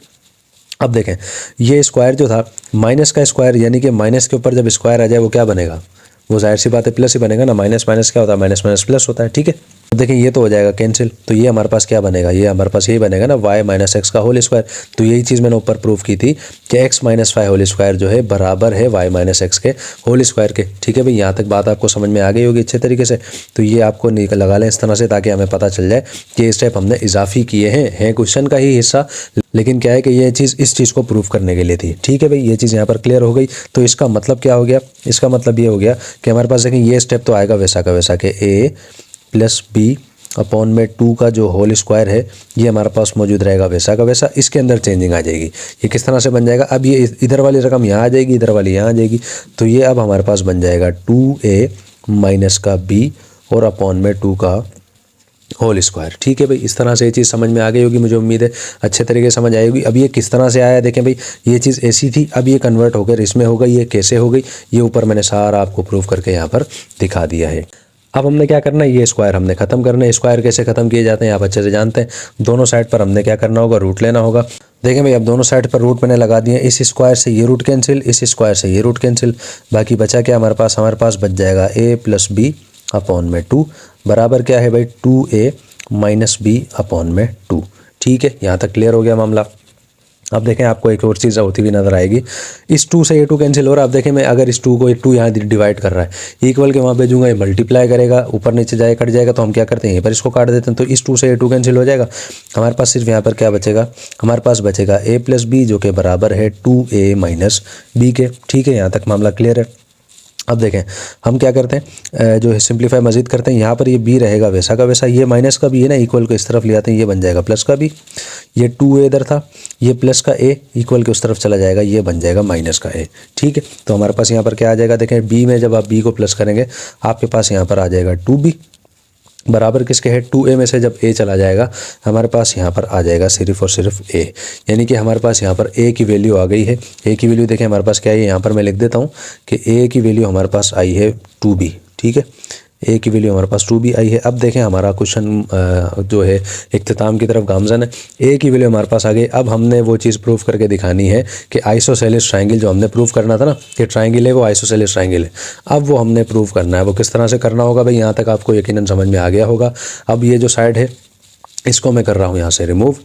अब देखें ये स्क्वायर जो था माइनस का स्क्वायर, यानी कि माइनस के ऊपर जब स्क्वायर आ जाए वो क्या बनेगा, वो जाहिर सी बात है प्लस ही बनेगा ना, माइनस माइनस क्या होता है, माइनस माइनस प्लस होता है, ठीक है। देखिए ये तो हो जाएगा कैंसिल, तो ये हमारे पास क्या बनेगा, ये हमारे पास यही बनेगा ना y - x का होल स्क्वायर। तो यही चीज़ मैंने ऊपर प्रूफ की थी कि x - y होल स्क्वायर जो है बराबर है y - x के होल स्क्वायर के, ठीक है भाई। यहाँ तक बात आपको समझ में आ गई होगी अच्छे तरीके से। तो ये आपको लगा लें इस तरह से, ताकि हमें पता चल जाए कि ये स्टेप हमने इजाफी किए हैं क्वेश्चन का ही हिस्सा, लेकिन क्या है कि ये चीज़ इस चीज़ को प्रूफ करने के लिए थी, ठीक है भाई। ये चीज़ यहाँ पर क्लियर हो गई। तो इसका मतलब क्या हो गया, इसका मतलब ये हो गया कि हमारे पास देखें ये स्टेप तो आएगा वैसा का वैसा कि a + b अपॉन में 2 का जो होल स्क्वायर है ये हमारे पास मौजूद रहेगा वैसा का वैसा। इसके अंदर चेंजिंग आ जाएगी। ये किस तरह से बन जाएगा, अब ये इधर वाली रकम यहाँ आ जाएगी, इधर वाली यहाँ आ जाएगी, तो ये अब हमारे पास बन जाएगा 2a माइनस का b और अपॉन में 2 का होल स्क्वायर, ठीक है भाई। इस तरह से ये चीज़ समझ में आ गई होगी, मुझे उम्मीद है अच्छे तरीके से समझ आएगी। अब ये किस तरह से आया, देखें भाई ये चीज़ ऐसी थी, अब ये कन्वर्ट होकर इसमें हो गई, ये कैसे हो गई, ये ऊपर मैंने सारा आपको प्रूफ करके यहाँ पर दिखा दिया है। अब हमने क्या करना है, ये स्क्वायर हमने ख़त्म करना है। स्क्वायर कैसे ख़त्म किए जाते हैं आप अच्छे से जानते हैं। दोनों साइड पर हमने क्या करना होगा, रूट लेना होगा। देखें भाई अब दोनों साइड पर रूट मैंने लगा दिए, इस स्क्वायर से ये रूट कैंसिल, इस स्क्वायर से ये रूट कैंसिल, बाकी बचा क्या हमारे पास बच जाएगा a + b अपॉन में 2 बराबर क्या है भाई 2a माइनस b अपॉन में 2, ठीक है। यहाँ तक क्लियर हो गया मामला। अब देखें आपको एक और चीज़ होती हुई नज़र आएगी, इस 2 से ये 2 कैंसिल हो रहा है। अब देखें मैं अगर इस 2 को 2 यहाँ डिवाइड कर रहा है, इक्वल के वहाँ भेजूंगा, ये मल्टीप्लाई करेगा, ऊपर नीचे जाए कट जाएगा, तो हम क्या करते हैं यहीं पर इसको काट देते हैं। तो इस 2 से ये 2 कैंसिल हो जाएगा, हमारे पास सिर्फ यहाँ पर क्या बचेगा, हमारे पास बचेगा a + b जो कि बराबर है 2a माइनस b के, ठीक है। यहाँ तक मामला क्लियर है। अब देखें हम क्या करते हैं, जो है सिंप्लीफाई मजीद करते हैं। यहाँ पर ये b रहेगा वैसा का वैसा, ये माइनस का b है ना, इक्वल को इस तरफ ले आते हैं, ये बन जाएगा प्लस का b। ये 2a इधर था, ये प्लस का a इक्वल के उस तरफ चला जाएगा, ये बन जाएगा माइनस का a, ठीक है। तो हमारे पास यहाँ पर क्या आ जाएगा, देखें b में जब आप b को प्लस करेंगे आपके पास यहाँ पर आ जाएगा 2b बराबर किसके है 2a में से जब a चला जाएगा हमारे पास यहाँ पर आ जाएगा सिर्फ और सिर्फ a, यानी कि हमारे पास यहाँ पर a की वैल्यू आ गई है। a की वैल्यू देखें हमारे पास क्या है, यहाँ पर मैं लिख देता हूँ कि a की वैल्यू हमारे पास आई है 2b, ठीक है। a की वैल्यू हमारे पास 2b आई है। अब देखें हमारा क्वेश्चन जो है इख्तिताम की तरफ गामज़न है। a की वैल्यू हमारे पास आ गई। अब हमने वो चीज़ प्रूफ करके दिखानी है कि आइसोसेलेस ट्रायंगल जो हमने प्रूफ करना था ना कि ट्रायंगल है वो आइसोसेलेस ट्रायंगल है, अब वो हमने प्रूफ करना है। वो किस तरह से करना होगा भाई, यहाँ तक आपको यकीनन समझ में आ गया होगा। अब ये जो साइड है इसको मैं कर रहा हूँ यहाँ से रिमूव,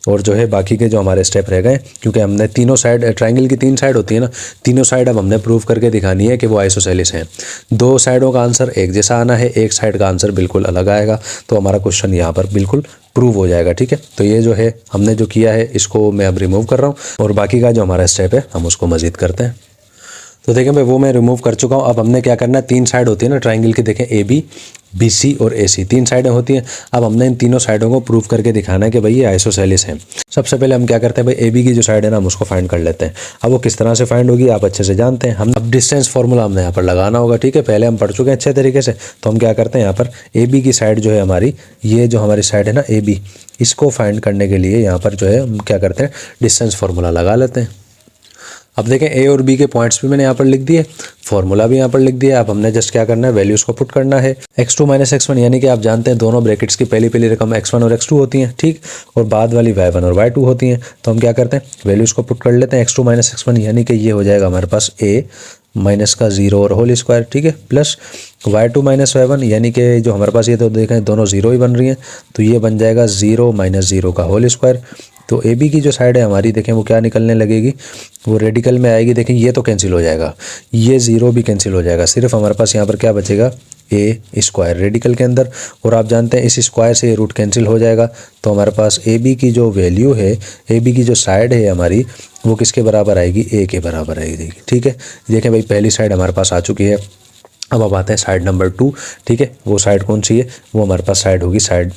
और जो है बाकी के जो हमारे स्टेप रह गए, क्योंकि हमने तीनों साइड, ट्रायंगल की 3 साइड होती है ना, तीनों साइड अब हमने प्रूव करके दिखानी है कि वो आइसोसेलेस हैं। 2 साइडों का आंसर एक जैसा आना है, एक साइड का आंसर बिल्कुल अलग आएगा, तो हमारा क्वेश्चन यहाँ पर बिल्कुल प्रूव हो जाएगा, ठीक है। तो ये जो है हमने जो किया है इसको मैं अब रिमूव कर रहा हूँ, और बाकी का जो हमारा स्टेप है हम उसको मज़ीद करते हैं। तो देखें भाई वो मैं रिमूव कर चुका हूँ। अब हमने क्या करना है, 3 साइड होती है ना ट्रायंगल की, देखें AB BC और AC 3 साइडें होती हैं। अब हमने इन तीनों साइडों को प्रूव करके दिखाना है कि भाई ये आइसोसेलेस हैं। सबसे पहले हम क्या करते हैं भाई, AB की जो साइड है ना हम उसको फाइंड कर लेते हैं। अब वो किस तरह से फाइंड होगी आप अच्छे से जानते हैं। हम अब डिस्टेंस फार्मूला हमने यहाँ पर लगाना होगा, ठीक है, पहले हम पढ़ चुके हैं अच्छे तरीके से। तो हम क्या करते हैं यहाँ पर AB की साइड जो है हमारी, ये जो हमारी साइड है ना AB, इसको फाइंड करने के लिए यहाँ पर जो है हम क्या करते हैं डिस्टेंस फार्मूला लगा लेते हैं। अब देखें a और b के पॉइंट्स भी मैंने यहाँ पर लिख दिए, फॉर्मूला भी यहाँ पर लिख दिया। अब हमने जस्ट क्या करना है, वैल्यूज़ को पुट करना है। x2 - x1 यानी कि आप जानते हैं दोनों ब्रैकेट्स की पहली रकम x1 और x2 होती हैं, ठीक, और बाद वाली y1 और y2 होती हैं। तो हम क्या करते हैं वैल्यूज़ को पुट कर लेते हैं। x2 - x1 यानी कि ये हो जाएगा हमारे पास a माइनस का 0 और होल स्क्वायर, ठीक है, प्लस y2 - y1 यानी कि जो हमारे पास ये तो देखें दोनों 0 ही बन रही हैं, तो ये बन जाएगा 0 - 0 का होल स्क्वायर। तो AB की जो साइड है हमारी देखें वो क्या निकलने लगेगी, वो रेडिकल में आएगी। देखें ये तो कैंसिल हो जाएगा, ये 0 भी कैंसिल हो जाएगा, सिर्फ हमारे पास यहाँ पर क्या बचेगा a स्क्वायर रेडिकल के अंदर, और आप जानते हैं इस स्क्वायर से ये रूट कैंसिल हो जाएगा। तो हमारे पास AB की जो वैल्यू है, AB की जो साइड है हमारी वो किसके बराबर आएगी, a के बराबर आएगी, ठीक है। देखें भाई पहली साइड हमारे पास आ चुकी है। अब आते हैं साइड नंबर 2, ठीक है। वो साइड कौन सी है, वो हमारे पास साइड होगी साइड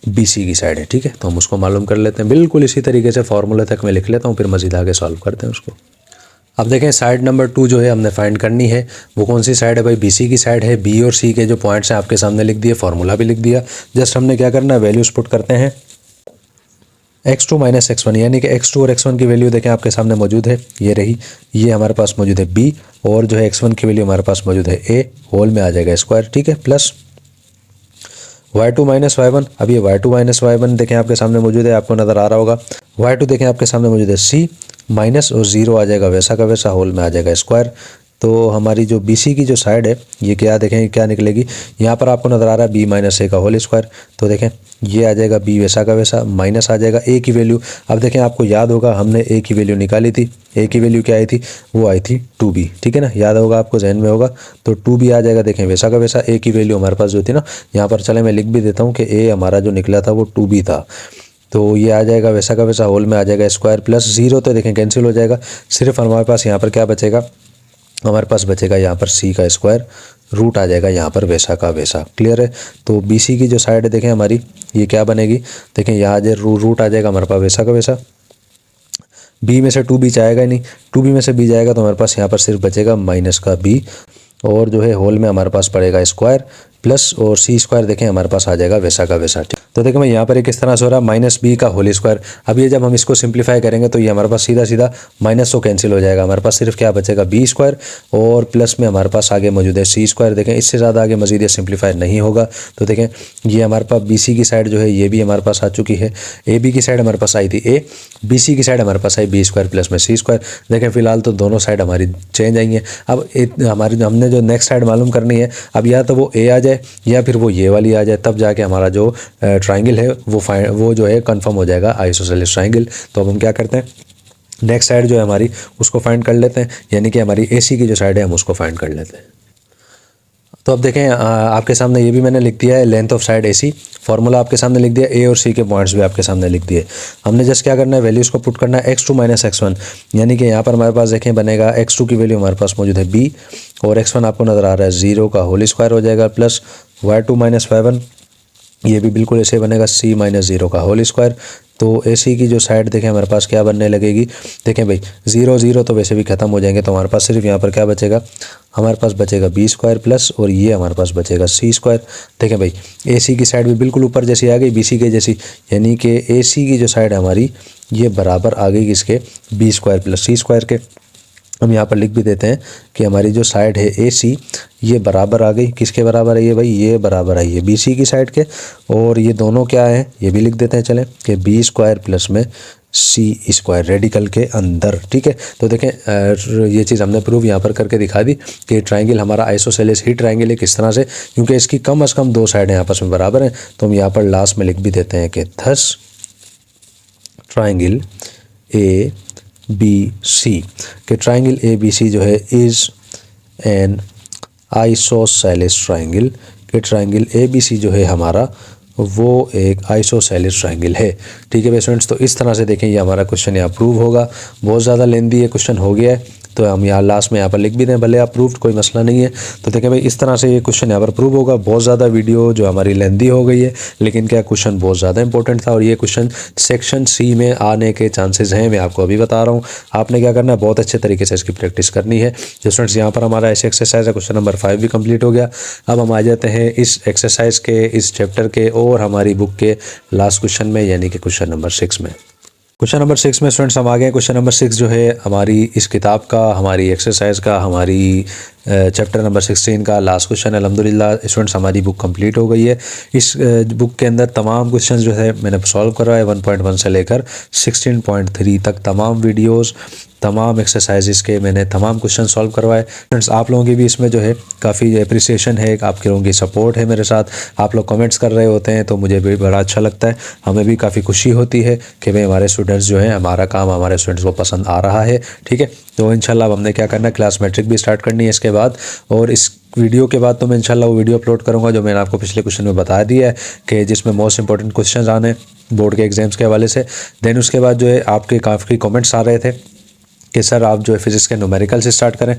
BC की साइड है। ठीक है, तो हम उसको मालूम कर लेते हैं। बिल्कुल इसी तरीके से फॉर्मूले तक मैं लिख लेता हूँ, फिर मज़ीद आगे सॉल्व करते हैं उसको। अब देखें साइड नंबर 2 जो है हमने फाइंड करनी है, वो कौन सी साइड है भाई? BC की साइड है। B और C के जो पॉइंट्स हैं आपके सामने लिख दिए, फार्मूला भी लिख दिया। जस्ट हमने क्या करना है, वैल्यूज़ पुट करते हैं। x2 माइनस x1, यानी कि x2 और x1 की वैल्यू देखें आपके सामने मौजूद है, ये रही। ये हमारे पास मौजूद है B, और जो है x1 की वैल्यू हमारे पास मौजूद है A, होल में आ जाएगा स्क्वायर। ठीक है, प्लस y2 माइनस y1। अब ये y2 माइनस y1 देखें आपके सामने मौजूद है, आपको नज़र आ रहा होगा। y2 देखें आपके सामने मौजूद है C, माइनस और 0 आ जाएगा वैसा का वैसा, होल में आ जाएगा स्क्वायर। तो हमारी जो BC की जो साइड है ये क्या देखें क्या निकलेगी, यहाँ पर आपको नज़र आ रहा है B माइनस A का होल स्क्वायर। तो देखें ये आ जाएगा B वैसा का वैसा, माइनस आ जाएगा A की वैल्यू। अब देखें आपको याद होगा हमने A की वैल्यू निकाली थी। A की वैल्यू क्या आई थी? वो आई थी 2B। ठीक है ना, याद होगा आपको, जहन में होगा। तो 2B आ जाएगा देखें वैसा का वैसा। A की वैल्यू हमारे पास जो थी ना, यहाँ पर चले मैं लिख भी देता हूँ कि A हमारा जो निकला था वो 2B था। तो ये आ जाएगा वैसा का वैसा, होल में आ जाएगा स्क्वायर, प्लस 0 तो देखें कैंसिल हो जाएगा। सिर्फ हमारे पास यहाँ पर क्या बचेगा, हमारे पास बचेगा यहाँ पर C का स्क्वायर, रूट आ जाएगा यहाँ पर वैसा का वैसा। क्लियर है? तो BC की जो साइड है देखें हमारी, ये क्या बनेगी, देखें यहाँ जो रूट आ जाएगा हमारे पास वैसा का वैसा। B में से 2B जाएगा ही नहीं, 2B में से B जाएगा तो हमारे पास यहाँ पर सिर्फ बचेगा माइनस का B, और जो है होल में हमारे पास पड़ेगा स्क्वायर, प्लस और C स्क्वायर देखें हमारे पास आ जाएगा वैसा का वैसा। ठीक, तो देखें मैं यहाँ पर एक किस तरह से हो रहा है, माइनस B का होल स्क्वायर। अब ये जब हम इसको सिंप्लीफाई करेंगे तो ये हमारे पास सीधा सीधा माइनस तो कैंसिल हो जाएगा, हमारे पास सिर्फ क्या बचेगा B स्क्वायर, और प्लस में हमारे पास आगे मौजूद है C स्क्वायर। देखें इससे ज़्यादा आगे मजीद सिंप्लीफाई नहीं होगा। तो देखें ये हमारे पास BC की साइड जो है ये भी हमारे पास आ चुकी है। AB की साइड हमारे पास आई थी A, BC की साइड हमारे पास आई B स्क्वायर प्लस में C स्क्वायर। देखें फिलहाल तो दोनों साइड हमारी चेंज आई हैं। अब हमारी हमने जो नेक्स्ट साइड मालूम करनी है, अब या तो वो A आ जाए या फिर वो ये वाली आ जाए, तब जाके हमारा जो ट्राइंगल है वो जो है कंफर्म हो जाएगा आइसोसेलेस ट्राइंगल। तो अब हम क्या करते हैं, नेक्स्ट साइड जो है हमारी उसको फाइंड कर लेते हैं, यानी कि हमारी AC की जो साइड है हम उसको फाइंड कर लेते हैं। तो अब देखें आपके सामने ये भी मैंने लिख दिया है, length of side AC, formula आपके सामने लिख दिया, A और C के पॉइंट्स भी आपके सामने लिख दिए। हमने जस्ट क्या करना है, वैल्यूज़ को पुट करना है, x2 माइनस x1, यानी कि यहाँ पर हमारे पास देखें बनेगा x2 की वैल्यू हमारे पास मौजूद है B, और x1 आपको नज़र आ रहा है 0 का होल स्क्वायर हो जाएगा, प्लस y2 माइनस y1, ये भी बिल्कुल ऐसे बनेगा C माइनस 0 का होल स्क्वायर। तो AC की जो साइड देखें हमारे पास क्या बनने लगेगी, देखें भाई 0 0 तो वैसे भी ख़त्म हो जाएंगे, तो हमारे पास सिर्फ यहाँ पर क्या बचेगा, हमारे पास बचेगा B स्क्वायर प्लस, और ये हमारे पास बचेगा C स्क्वायर। देखें भाई AC की साइड भी बिल्कुल ऊपर जैसी आ गई BC के जैसी, यानी कि AC की जो साइड है हमारी ये बराबर आ गई किसके, B square plus C square के। हम यहाँ पर लिख भी देते हैं कि हमारी जो साइड है AC ये बराबर आ गई, किसके बराबर है ये भाई, ये बराबर आई है BC की साइड के, और ये दोनों क्या है ये भी लिख देते हैं चलें, कि B स्क्वायर प्लस में C स्क्वायर रेडिकल के अंदर। ठीक है, तो देखें ये चीज़ हमने प्रूव यहाँ पर करके दिखा दी कि ट्राइंगल हमारा आइसोसेलेस ही ट्राइंगल है। किस तरह से, क्योंकि इसकी कम अज़ कम 2 साइडें आपस में बराबर हैं। तो हम यहाँ पर लास्ट में लिख भी देते हैं कि थस ट्राइंगल ABC के ट्राइंगल ABC जो है इज़ एन आइसोसेलेस ट्राइंगल, के ट्राइंगल ABC जो है हमारा वो एक आइसोसेलेस ट्राइंगल है। ठीक है स्टूडेंट्स, तो इस तरह से देखें ये हमारा क्वेश्चन यहाँ प्रूव होगा। बहुत ज़्यादा लेंदी है क्वेश्चन हो गया है, तो हम यहाँ लास्ट में यहाँ पर लिख भी दें, भले आप प्रूव्ड कोई मसला नहीं है। तो देखें भाई इस तरह से ये क्वेश्चन यहाँ पर प्रूव होगा। बहुत ज़्यादा वीडियो जो हमारी लेंदी हो गई है, लेकिन क्या क्वेश्चन बहुत ज़्यादा इंपॉर्टेंट था, और ये क्वेश्चन सेक्शन C में आने के चांसेस हैं, मैं आपको अभी बता रहा हूँ। आपने क्या करना है, बहुत अच्छे तरीके से इसकी प्रैक्टिस करनी है। जो स्टूडेंट्स यहाँ पर हमारा ऐसे एक्सरसाइज है, क्वेश्चन नंबर 5 भी कम्प्लीट हो गया। अब हम आ जाते हैं इस एक्सरसाइज के, इस चैप्टर के और हमारी बुक के लास्ट क्वेश्चन में, यानी कि क्वेश्चन नंबर 6 में। क्वेश्चन नंबर 6 में स्टूडेंट्स हम आ गए। क्वेश्चन नंबर 6 जो है हमारी इस किताब का, हमारी एक्सरसाइज का, हमारी चैप्टर नंबर 16 का लास्ट क्वेश्चन है। अल्हम्दुलिल्लाह स्टूडेंट्स हमारी बुक कंप्लीट हो गई है। इस बुक के अंदर तमाम क्वेश्चन जो है मैंने सॉल्व करवाए 1.1 से लेकर 16.3 तक, तमाम वीडियोस, तमाम एक्सरसाइजेस के मैंने तमाम क्वेश्चन सॉल्व करवाए। फ्रेंड्स आप लोगों की भी इसमें जो है काफ़ी अप्रिसिएशन है, आपके लोगों की सपोर्ट है मेरे साथ, आप लोग कमेंट्स कर रहे होते हैं, तो मुझे भी बड़ा अच्छा लगता है। हमें भी काफ़ी खुशी होती है कि भाई हमारे स्टूडेंट्स जो हैं, हमारा काम हमारे स्टूडेंट्स को पसंद आ रहा है। ठीक है, तो इंशाल्लाह अब हमने क्या करना है, क्लास मैट्रिक भी स्टार्ट करनी है इसके बाद, और इस वीडियो के बाद तो मैं इंशाल्लाह वो वीडियो अपलोड करूँगा जो मैंने आपको पिछले क्वेश्चन में बता दिया है, कि जिसमें मोस्ट इंपॉर्टेंट क्वेश्चन आने बोर्ड के एग्जाम्स के हवाले से। देन उसके बाद जो है आपके काफ़ी कमेंट्स आ रहे थे कि सर आप जो है फिज़िक्स के न्यूमेरिकल से स्टार्ट करें।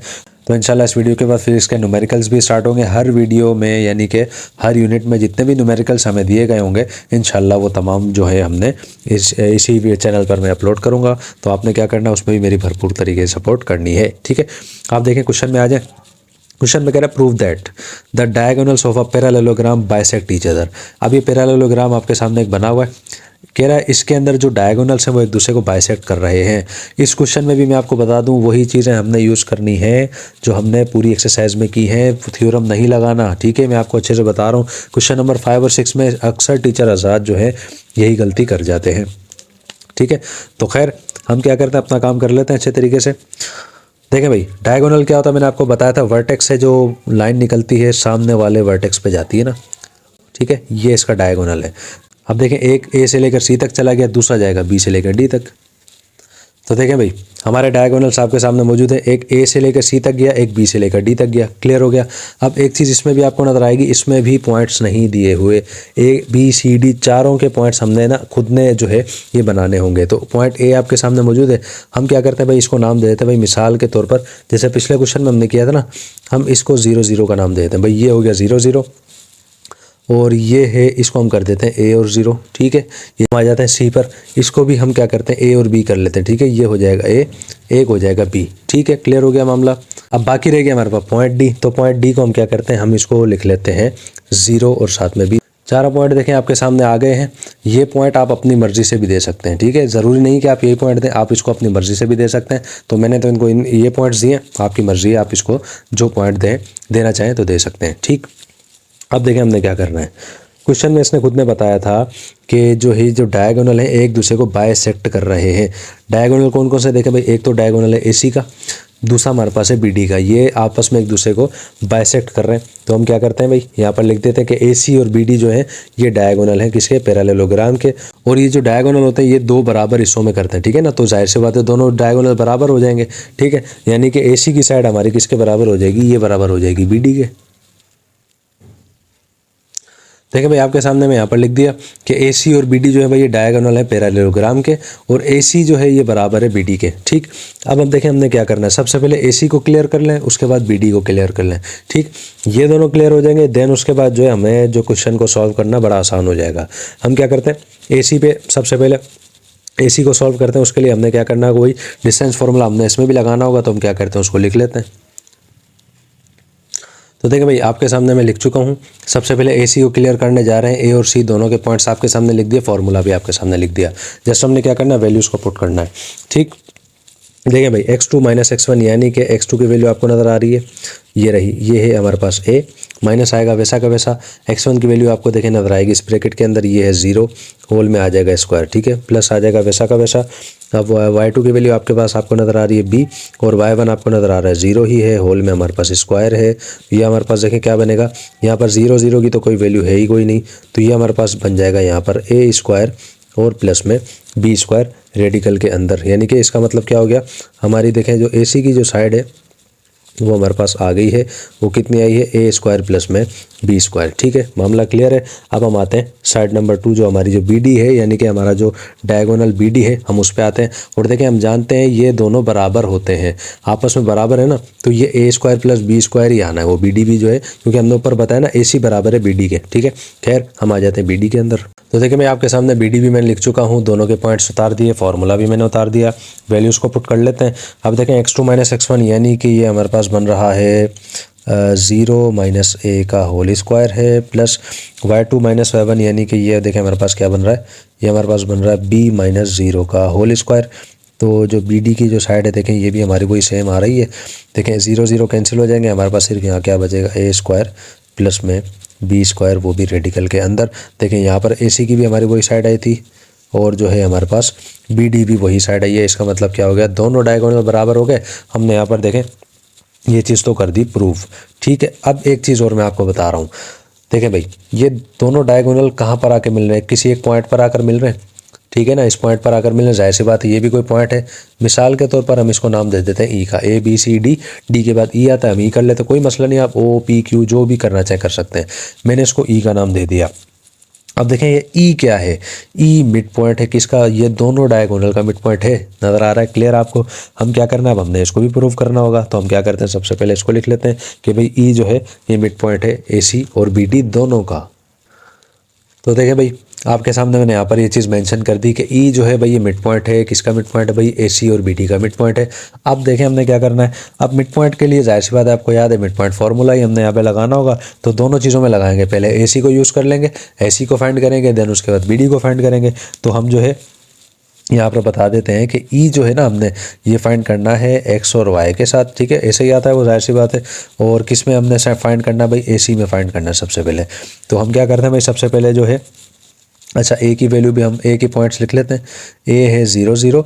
तो इंशाल्लाह इस वीडियो के बाद फिर इसके न्यूमेरिकल्स भी स्टार्ट होंगे हर वीडियो में, यानी कि हर यूनिट में जितने भी न्यूमेरिकल्स हमें दिए गए होंगे इंशाल्लाह वो तमाम जो है हमने इसी चैनल पर मैं अपलोड करूँगा। तो आपने क्या करना है, उसमें भी मेरी भरपूर तरीके से सपोर्ट करनी है, ठीक है। आप देखें क्वेश्चन में आ जाए। क्वेश्चन में कह रहा है prove that the diagonals of a parallelogram bisect each other. अब ये पैरेललोग्राम आपके सामने एक बना हुआ है, कह रहा है इसके अंदर जो डायगोनल्स हैं वो एक दूसरे को बाइसेक्ट कर रहे हैं। इस क्वेश्चन में भी मैं आपको बता दूं वही चीज़ें हमने यूज़ करनी है जो हमने पूरी एक्सरसाइज में की हैं, थ्योरम नहीं लगाना, ठीक है। मैं आपको अच्छे से बता रहा हूँ। क्वेश्चन नंबर 5 और 6 में अक्सर टीचर हज़रात जो है यही गलती कर जाते हैं, ठीक है। तो खैर हम क्या करते हैं, अपना काम कर लेते हैं अच्छे तरीके से। देखें भाई, डायगोनल क्या होता है, मैंने आपको बताया था वर्टेक्स से जो लाइन निकलती है सामने वाले वर्टेक्स पे जाती है ना, ठीक है, ये इसका डायगोनल है। अब देखें एक ए से लेकर सी तक चला गया, दूसरा जाएगा बी से लेकर डी तक। तो देखें भाई हमारे डायगोनल्स आपके सामने मौजूद है, एक ए से लेकर सी तक गया, एक बी से लेकर डी तक गया, क्लियर हो गया। अब एक चीज़ इसमें भी आपको नजर आएगी, इसमें भी पॉइंट्स नहीं दिए हुए, ए बी सी डी चारों के पॉइंट्स हमने ना खुद ने जो है ये बनाने होंगे। तो पॉइंट ए आपके सामने मौजूद है, हम क्या करते हैं भाई, इसको नाम दे देते हैं भाई, मिसाल के तौर पर जैसे पिछले क्वेश्चन में हमने किया था ना, हम इसको 0 0 का नाम दे देते हैं भाई, ये हो गया 0 0 और ये है, इसको हम कर देते हैं ए और 0, ठीक है। ये हम आ जाते हैं सी पर, इसको भी हम क्या करते हैं ए और बी कर लेते हैं, ठीक है। ये हो जाएगा ए, एक हो जाएगा बी, ठीक है, क्लियर हो गया मामला। अब बाकी रह गया हमारे पास पॉइंट डी। तो पॉइंट डी को हम क्या करते हैं, हम इसको लिख लेते हैं 0 और साथ में बी। चारों पॉइंट देखें आपके सामने आ गए हैं। ये पॉइंट आप अपनी मर्जी से भी दे सकते हैं, ठीक है, ज़रूरी नहीं कि आप यही पॉइंट दें, आप इसको अपनी मर्जी से भी दे सकते हैं। तो मैंने तो इनको ये पॉइंट्स दिए, आपकी मर्जी है, आप इसको जो पॉइंट देना चाहें तो दे सकते हैं, ठीक। अब देखें हमने क्या करना है। क्वेश्चन में इसने खुद ने बताया था कि जो डायगोनल है एक दूसरे को बाइसेक्ट कर रहे हैं। डायगोनल कौन कौन से देखें भाई, एक तो डायगोनल है एसी का, दूसरा हमारे पास है बीडी का, ये आपस में एक दूसरे को बाइसेक्ट कर रहे हैं। तो हम क्या करते हैं भाई, यहाँ पर लिख देते हैं कि एसी और बीडी जो है ये डायगोनल है किसके, पैरेललोग्राम के। और ये जो डायगोनल होते हैं ये दो बराबर हिस्सों में करते हैं, ठीक है ना। तो जाहिर सी बात है दोनों डायगोनल बराबर हो जाएंगे, ठीक है। यानी कि एसी की साइड हमारी किसके बराबर हो जाएगी, ये बराबर हो जाएगी बीडी के। देखिए भाई आपके सामने मैं यहाँ पर लिख दिया कि AC और BD जो है भाई ये डायगोनल है पैरेललोग्राम के, और AC जो है ये बराबर है BD के, ठीक। अब देखें हमने क्या करना है, सबसे पहले AC को क्लियर कर लें, उसके बाद BD को क्लियर कर लें, ठीक। ये दोनों क्लियर हो जाएंगे, देन उसके बाद जो है हमें जो क्वेश्चन को सॉल्व करना बड़ा आसान हो जाएगा। हम क्या करते हैं, AC पे सबसे पहले AC को सॉल्व करते हैं। उसके लिए हमने क्या करना है, कोई डिस्टेंस फार्मूला हमने इसमें भी लगाना होगा, तो हम क्या करते हैं उसको लिख लेते हैं। तो देखिए भाई आपके सामने मैं लिख चुका हूँ। सबसे पहले AC को क्लियर करने जा रहे हैं, A और C दोनों के पॉइंट्स आपके सामने लिख दिए, फार्मूला भी आपके सामने लिख दिया। जस्ट हमने क्या करना है, वैल्यूज़ को पुट करना है, ठीक। देखिए भाई x2 माइनस x1 यानी कि x2 की वैल्यू आपको नज़र आ रही है, ये रही, ये है हमारे पास a, माइनस आएगा वैसा का वैसा। x1 की वैल्यू आपको देखें नज़र आएगी इस ब्रैकेट के अंदर, ये है 0, होल में आ जाएगा स्क्वायर, ठीक है, प्लस आ जाएगा वैसा का वैसा। अब y2 की वैल्यू आपके पास आपको नज़र आ रही है b, और y1 आपको नज़र आ रहा है 0 ही है, होल में हमारे पास स्क्वायर है। ये हमारे पास देखें क्या बनेगा, यहाँ पर 0 0 की तो कोई वैल्यू है ही कोई नहीं, तो ये हमारे पास बन जाएगा यहाँ पर a स्क्वायर और प्लस में बी स्क्वायर रेडिकल के अंदर। यानी कि इसका मतलब क्या हो गया, हमारी देखें जो AC की जो साइड है वो हमारे पास आ गई है, वो कितनी आई है, a स्क्वायर प्लस में बी स्क्वायर, ठीक है, मामला क्लियर है। अब हम आते हैं साइड नंबर 2 जो हमारी जो BD है, यानी कि हमारा जो डायगोनल BD है, हम उस पर आते हैं। और देखें हम जानते हैं ये दोनों बराबर होते हैं, आपस में बराबर है ना, तो ये a square plus B square ही आना है, वो BD भी जो है, क्योंकि हमने ऊपर बताया ना AC बराबर है BD के, ठीक है। खैर हम आ जाते हैं BD के अंदर। तो देखिए मैं आपके सामने BD भी मैंने लिख चुका हूँ, दोनों के पॉइंट्स उतार दिए, फार्मूला भी मैंने उतार दिया, वैल्यूज़ को पुट कर लेते हैं। अब देखें x2 माइनस x1 यानी कि ये हमारे पास बन रहा है 0 माइनस a का होल स्क्वायर है, प्लस y2 माइनस y1 यानी कि ये देखें हमारे पास क्या बन रहा है, ये हमारे पास बन रहा है b माइनस 0 का होल स्क्वायर। तो जो BD की जो साइड है देखें ये भी हमारी कोई सेम आ रही है। देखें 0 0 कैंसिल हो जाएंगे, हमारे पास सिर्फ यहाँ क्या बचेगा, a स्क्वायर प्लस में बी स्क्वायर, वो भी रेडिकल के अंदर। देखें यहाँ पर AC की भी हमारी वही साइड आई थी, और जो है हमारे पास BD भी वही साइड आई है। इसका मतलब क्या हो गया, दोनों डायगोनल बराबर हो गए। हमने यहाँ पर देखें ये चीज़ तो कर दी प्रूफ, ठीक है। अब एक चीज़ और मैं आपको बता रहा हूँ, देखें भाई ये दोनों डायगोनल कहाँ पर आके मिल रहे हैं, किसी एक पॉइंट पर आकर मिल रहे हैं, ठीक है ना। इस पॉइंट पर आकर मिलने, जाहिर सी बात है ये भी कोई पॉइंट है। मिसाल के तौर पर हम इसको नाम दे देते हैं E का, A B C D, D के बाद E आता है, हम E कर लेते, कोई मसला नहीं, आप O P Q जो भी करना चाहे कर सकते हैं। मैंने इसको E का नाम दे दिया। अब देखें ये ई क्या है, ई मिड पॉइंट है किसका, ये दोनों डायगोनल का मिड पॉइंट है, नज़र आ रहा है क्लियर आपको। हम क्या करना है, अब हमने इसको भी प्रूव करना होगा, तो हम क्या करते हैं, सबसे पहले इसको लिख लेते हैं कि भाई ई जो है ये मिड पॉइंट है ए सी और बी डी दोनों का। तो देखें भाई आपके सामने मैंने यहाँ पर ये चीज़ मेंशन कर दी कि ई जो है भाई ये मिड पॉइंट है, किसका मिड पॉइंट है भाई, ए सी और बी डी का मिड पॉइंट है। अब देखें हमने क्या करना है, अब मिड पॉइंट के लिए जाहिर सी बात है आपको याद है मिड पॉइंट फार्मूला ही हमने यहाँ पे लगाना होगा, तो दोनों चीज़ों में लगाएंगे, पहले ए सी को यूज़ कर लेंगे, ए सी को फाइंड करेंगे, देन उसके बाद बी डी को फाइंड करेंगे। तो हम जो है यहाँ पर बता देते हैं कि ई जो है ना हमने ये फाइंड करना है एक्स और वाई के साथ, ठीक है, ऐसे ही आता है वो जाहिर सी बात है। और किस में हमने फाइंड करना है भाई, ए सी में फाइंड करना है सबसे पहले। तो हम क्या करते हैं भाई, सबसे पहले जो है अच्छा ए की वैल्यू भी हम ए के पॉइंट्स लिख लेते हैं, ए है 0 0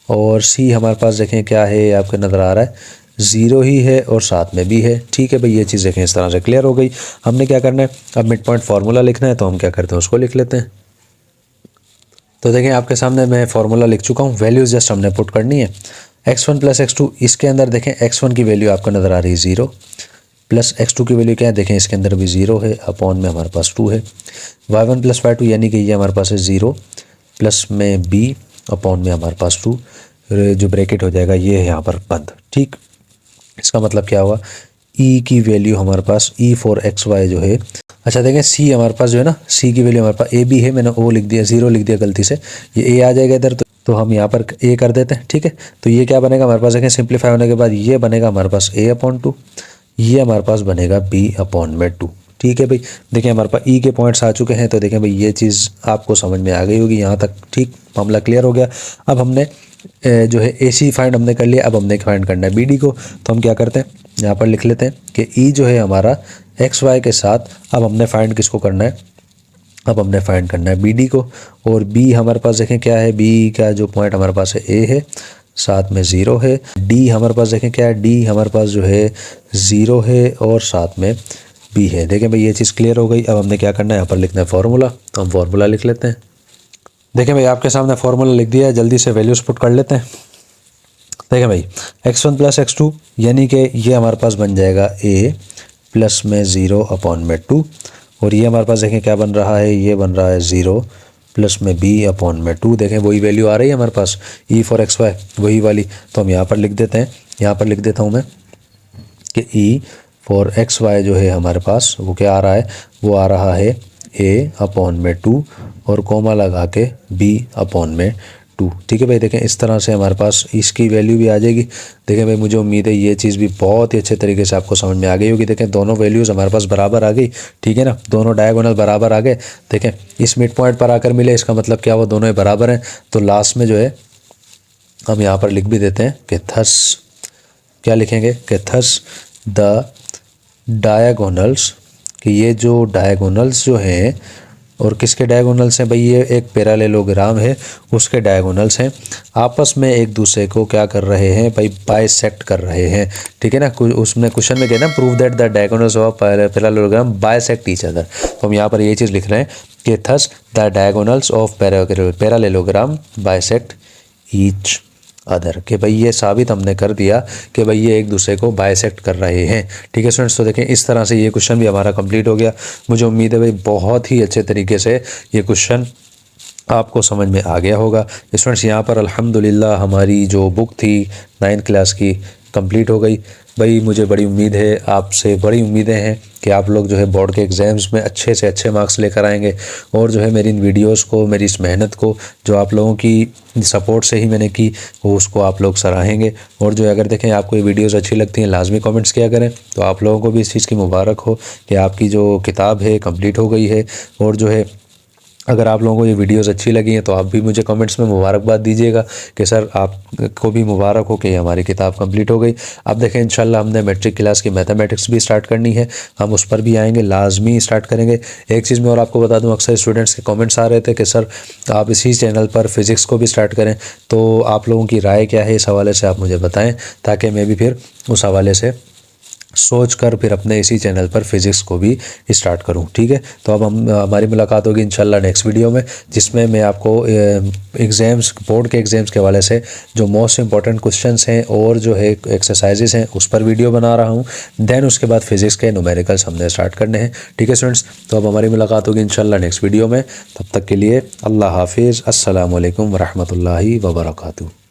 और सी हमारे पास देखें क्या है, आपको नज़र आ रहा है 0 ही है और साथ में भी है, ठीक है भाई। ये चीज़ देखें इस तरह से क्लियर हो गई। हमने क्या करना है, अब मिड पॉइंट फार्मूला लिखना है, तो हम क्या करते हैं उसको लिख लेते हैं। तो देखें आपके सामने मैं फार्मूला लिख चुका हूँ, वैल्यूज़ जस्ट हमने पुट करनी है। x1 प्लस x2, इसके अंदर देखें x1 की वैल्यू आपको नज़र आ रही है 0 प्लस x2 की वैल्यू क्या है, देखें इसके अंदर भी 0 है, अपॉन में हमारे पास 2 है। y1 प्लस y2 यानी कि ये हमारे पास है 0 प्लस में b अपॉन में हमारे पास 2, जो ब्रैकेट हो जाएगा ये है यहाँ पर बंद, ठीक। इसका मतलब क्या हुआ, e की वैल्यू हमारे पास e फॉर xy जो है, अच्छा देखें c हमारे पास जो है ना, c की वैल्यू हमारे पास a भी है, मैंने o लिख दिया, 0 लिख दिया गलती से, ये a आ जाएगा इधर, तो हम यहाँ पर a कर देते हैं, ठीक है। तो ये क्या बनेगा हमारे पास, देखें सिंप्लीफाई होने के बाद ये बनेगा हमारे पास a अपॉन 2, ये हमारे पास बनेगा b अपॉन में 2, ठीक है भाई। देखिए हमारे पास ई के पॉइंट्स आ चुके हैं, तो देखें भाई ये चीज़ आपको समझ में आ गई होगी यहाँ तक, ठीक, मामला क्लियर हो गया। अब हमने जो है ए सी फाइंड हमने कर लिया, अब हमने फाइंड करना है बी डी को। तो हम क्या करते हैं, यहाँ पर लिख लेते हैं कि ई जो है हमारा एक्स वाई के साथ, अब हमने फाइंड किसको करना है, अब हमने फाइंड करना है बी डी को। और बी हमारे पास देखें क्या है, बी का जो पॉइंट हमारे पास है ए है, साथ में 0 है। डी हमारे पास देखें क्या है, डी हमारे पास जो है 0 है और साथ में बी है। देखें भाई ये चीज़ क्लियर हो गई। अब हमने क्या करना है, यहाँ पर लिखना है फार्मूला, तो हम फार्मूला लिख लेते हैं। देखें भाई आपके सामने फार्मूला लिख दिया है, जल्दी से वैल्यूज पुट कर लेते हैं। देखें भाई x1 प्लस x2 यानी कि ये हमारे पास बन जाएगा a प्लस में 0 अपॉन में 2, और ये हमारे पास देखें क्या बन रहा है, ये बन रहा है 0 प्लस में b अपॉन में 2। देखें वही वैल्यू आ रही है हमारे पास e फॉर एक्स वाई वही वाली, तो हम यहाँ पर लिख देते हैं, यहाँ पर लिख देता हूँ मैं कि e फॉर एक्स वाई जो है हमारे पास वो क्या आ रहा है, वो आ रहा है a अपॉन में 2 और कोमा लगा के b अपॉन में 2, ठीक है भाई। देखें इस तरह से हमारे पास इसकी वैल्यू भी आ जाएगी। देखें भाई मुझे उम्मीद है ये चीज़ भी बहुत ही अच्छे तरीके से आपको समझ में आ गई होगी। देखें दोनों वैल्यूज़ हमारे पास बराबर आ गई, ठीक है ना, दोनों डायगोनल बराबर आ गए। देखें इस मिड पॉइंट पर आकर मिले, इसका मतलब क्या, वो दोनों ही बराबर हैं। तो लास्ट में जो है हम यहाँ पर लिख भी देते हैं कि थस, क्या लिखेंगे कि थस द डायगोनल्स, कि ये जो डायगोनल्स जो हैं, और किसके डायगोनल्स हैं भाई, ये एक पैरेललोग्राम है उसके डायगोनल्स हैं, आपस में एक दूसरे को क्या कर रहे हैं भाई, बाइसेक्ट कर रहे हैं, ठीक है ना। उसमें क्वेश्चन में कहना prove that the diagonals of parallelogram bisect each other, तो हम यहाँ पर ये चीज़ लिख रहे हैं कि thus the diagonals of parallelogram bisect each other, कि भाई ये साबित हमने कर दिया कि भाई ये एक दूसरे को बाइसेक्ट कर रहे हैं, ठीक है स्टूडेंट्स। तो देखें इस तरह से ये क्वेश्चन भी हमारा कंप्लीट हो गया। मुझे उम्मीद है भाई बहुत ही अच्छे तरीके से ये क्वेश्चन आपको समझ में आ गया होगा स्टूडेंट्स। यहाँ पर अल्हम्दुलिल्लाह हमारी जो बुक थी 9th क्लास की कंप्लीट हो गई। भाई मुझे बड़ी उम्मीद है, आपसे बड़ी उम्मीदें हैं कि आप लोग जो है बोर्ड के एग्ज़ाम्स में अच्छे से अच्छे मार्क्स लेकर आएंगे, और जो है मेरी इन वीडियोस को, मेरी इस मेहनत को जो आप लोगों की सपोर्ट से ही मैंने की, वो उसको आप लोग सराहेंगे। और जो है अगर देखें आपको ये वीडियोस अच्छी लगती हैं, लाजमी कमेंट्स किया करें। तो आप लोगों को भी इस चीज़ की मुबारक हो कि आपकी जो किताब है कंप्लीट हो गई है। और जो है अगर आप लोगों को ये वीडियोस अच्छी लगी हैं तो आप भी मुझे कमेंट्स में मुबारकबाद दीजिएगा कि सर आपको भी मुबारक हो कि हमारी किताब कंप्लीट हो गई। अब देखें इंशाल्लाह हमने मैट्रिक क्लास की मैथमेटिक्स भी स्टार्ट करनी है, हम उस पर भी आएंगे, लाजमी स्टार्ट करेंगे। एक चीज़ मैं और आपको बता दूं, अक्सर स्टूडेंट्स के कमेंट्स आ रहे थे कि सर आप इसी चैनल पर फ़िज़िक्स को भी स्टार्ट करें, तो आप लोगों की राय क्या है इस हवाले से आप मुझे बताएँ, ताकि मैं भी फिर उस हवाले से सोच कर फिर अपने इसी चैनल पर फिज़िक्स को भी स्टार्ट करूं। ठीक है, तो अब हमारी मुलाकात होगी इंशाल्लाह नेक्स्ट वीडियो में, जिसमें मैं आपको एग्ज़ाम्स, बोर्ड के एग्ज़ाम्स के हवाले से जो मोस्ट इंपॉर्टेंट क्वेश्चंस हैं और जो है एक्सरसाइजेस हैं उस पर वीडियो बना रहा हूं। देन उसके बाद फिज़िक्स के न्यूमेरिकल्स हमने स्टार्ट करने हैं। ठीक है स्टूडेंट्स, तो अब हमारी मुलाकात होगी इंशाल्लाह नेक्स्ट वीडियो में। तब तक के लिए अल्लाह हाफिज़, अस्सलामु अलैकुम वरहमतुल्लाहि वबरकातुहू।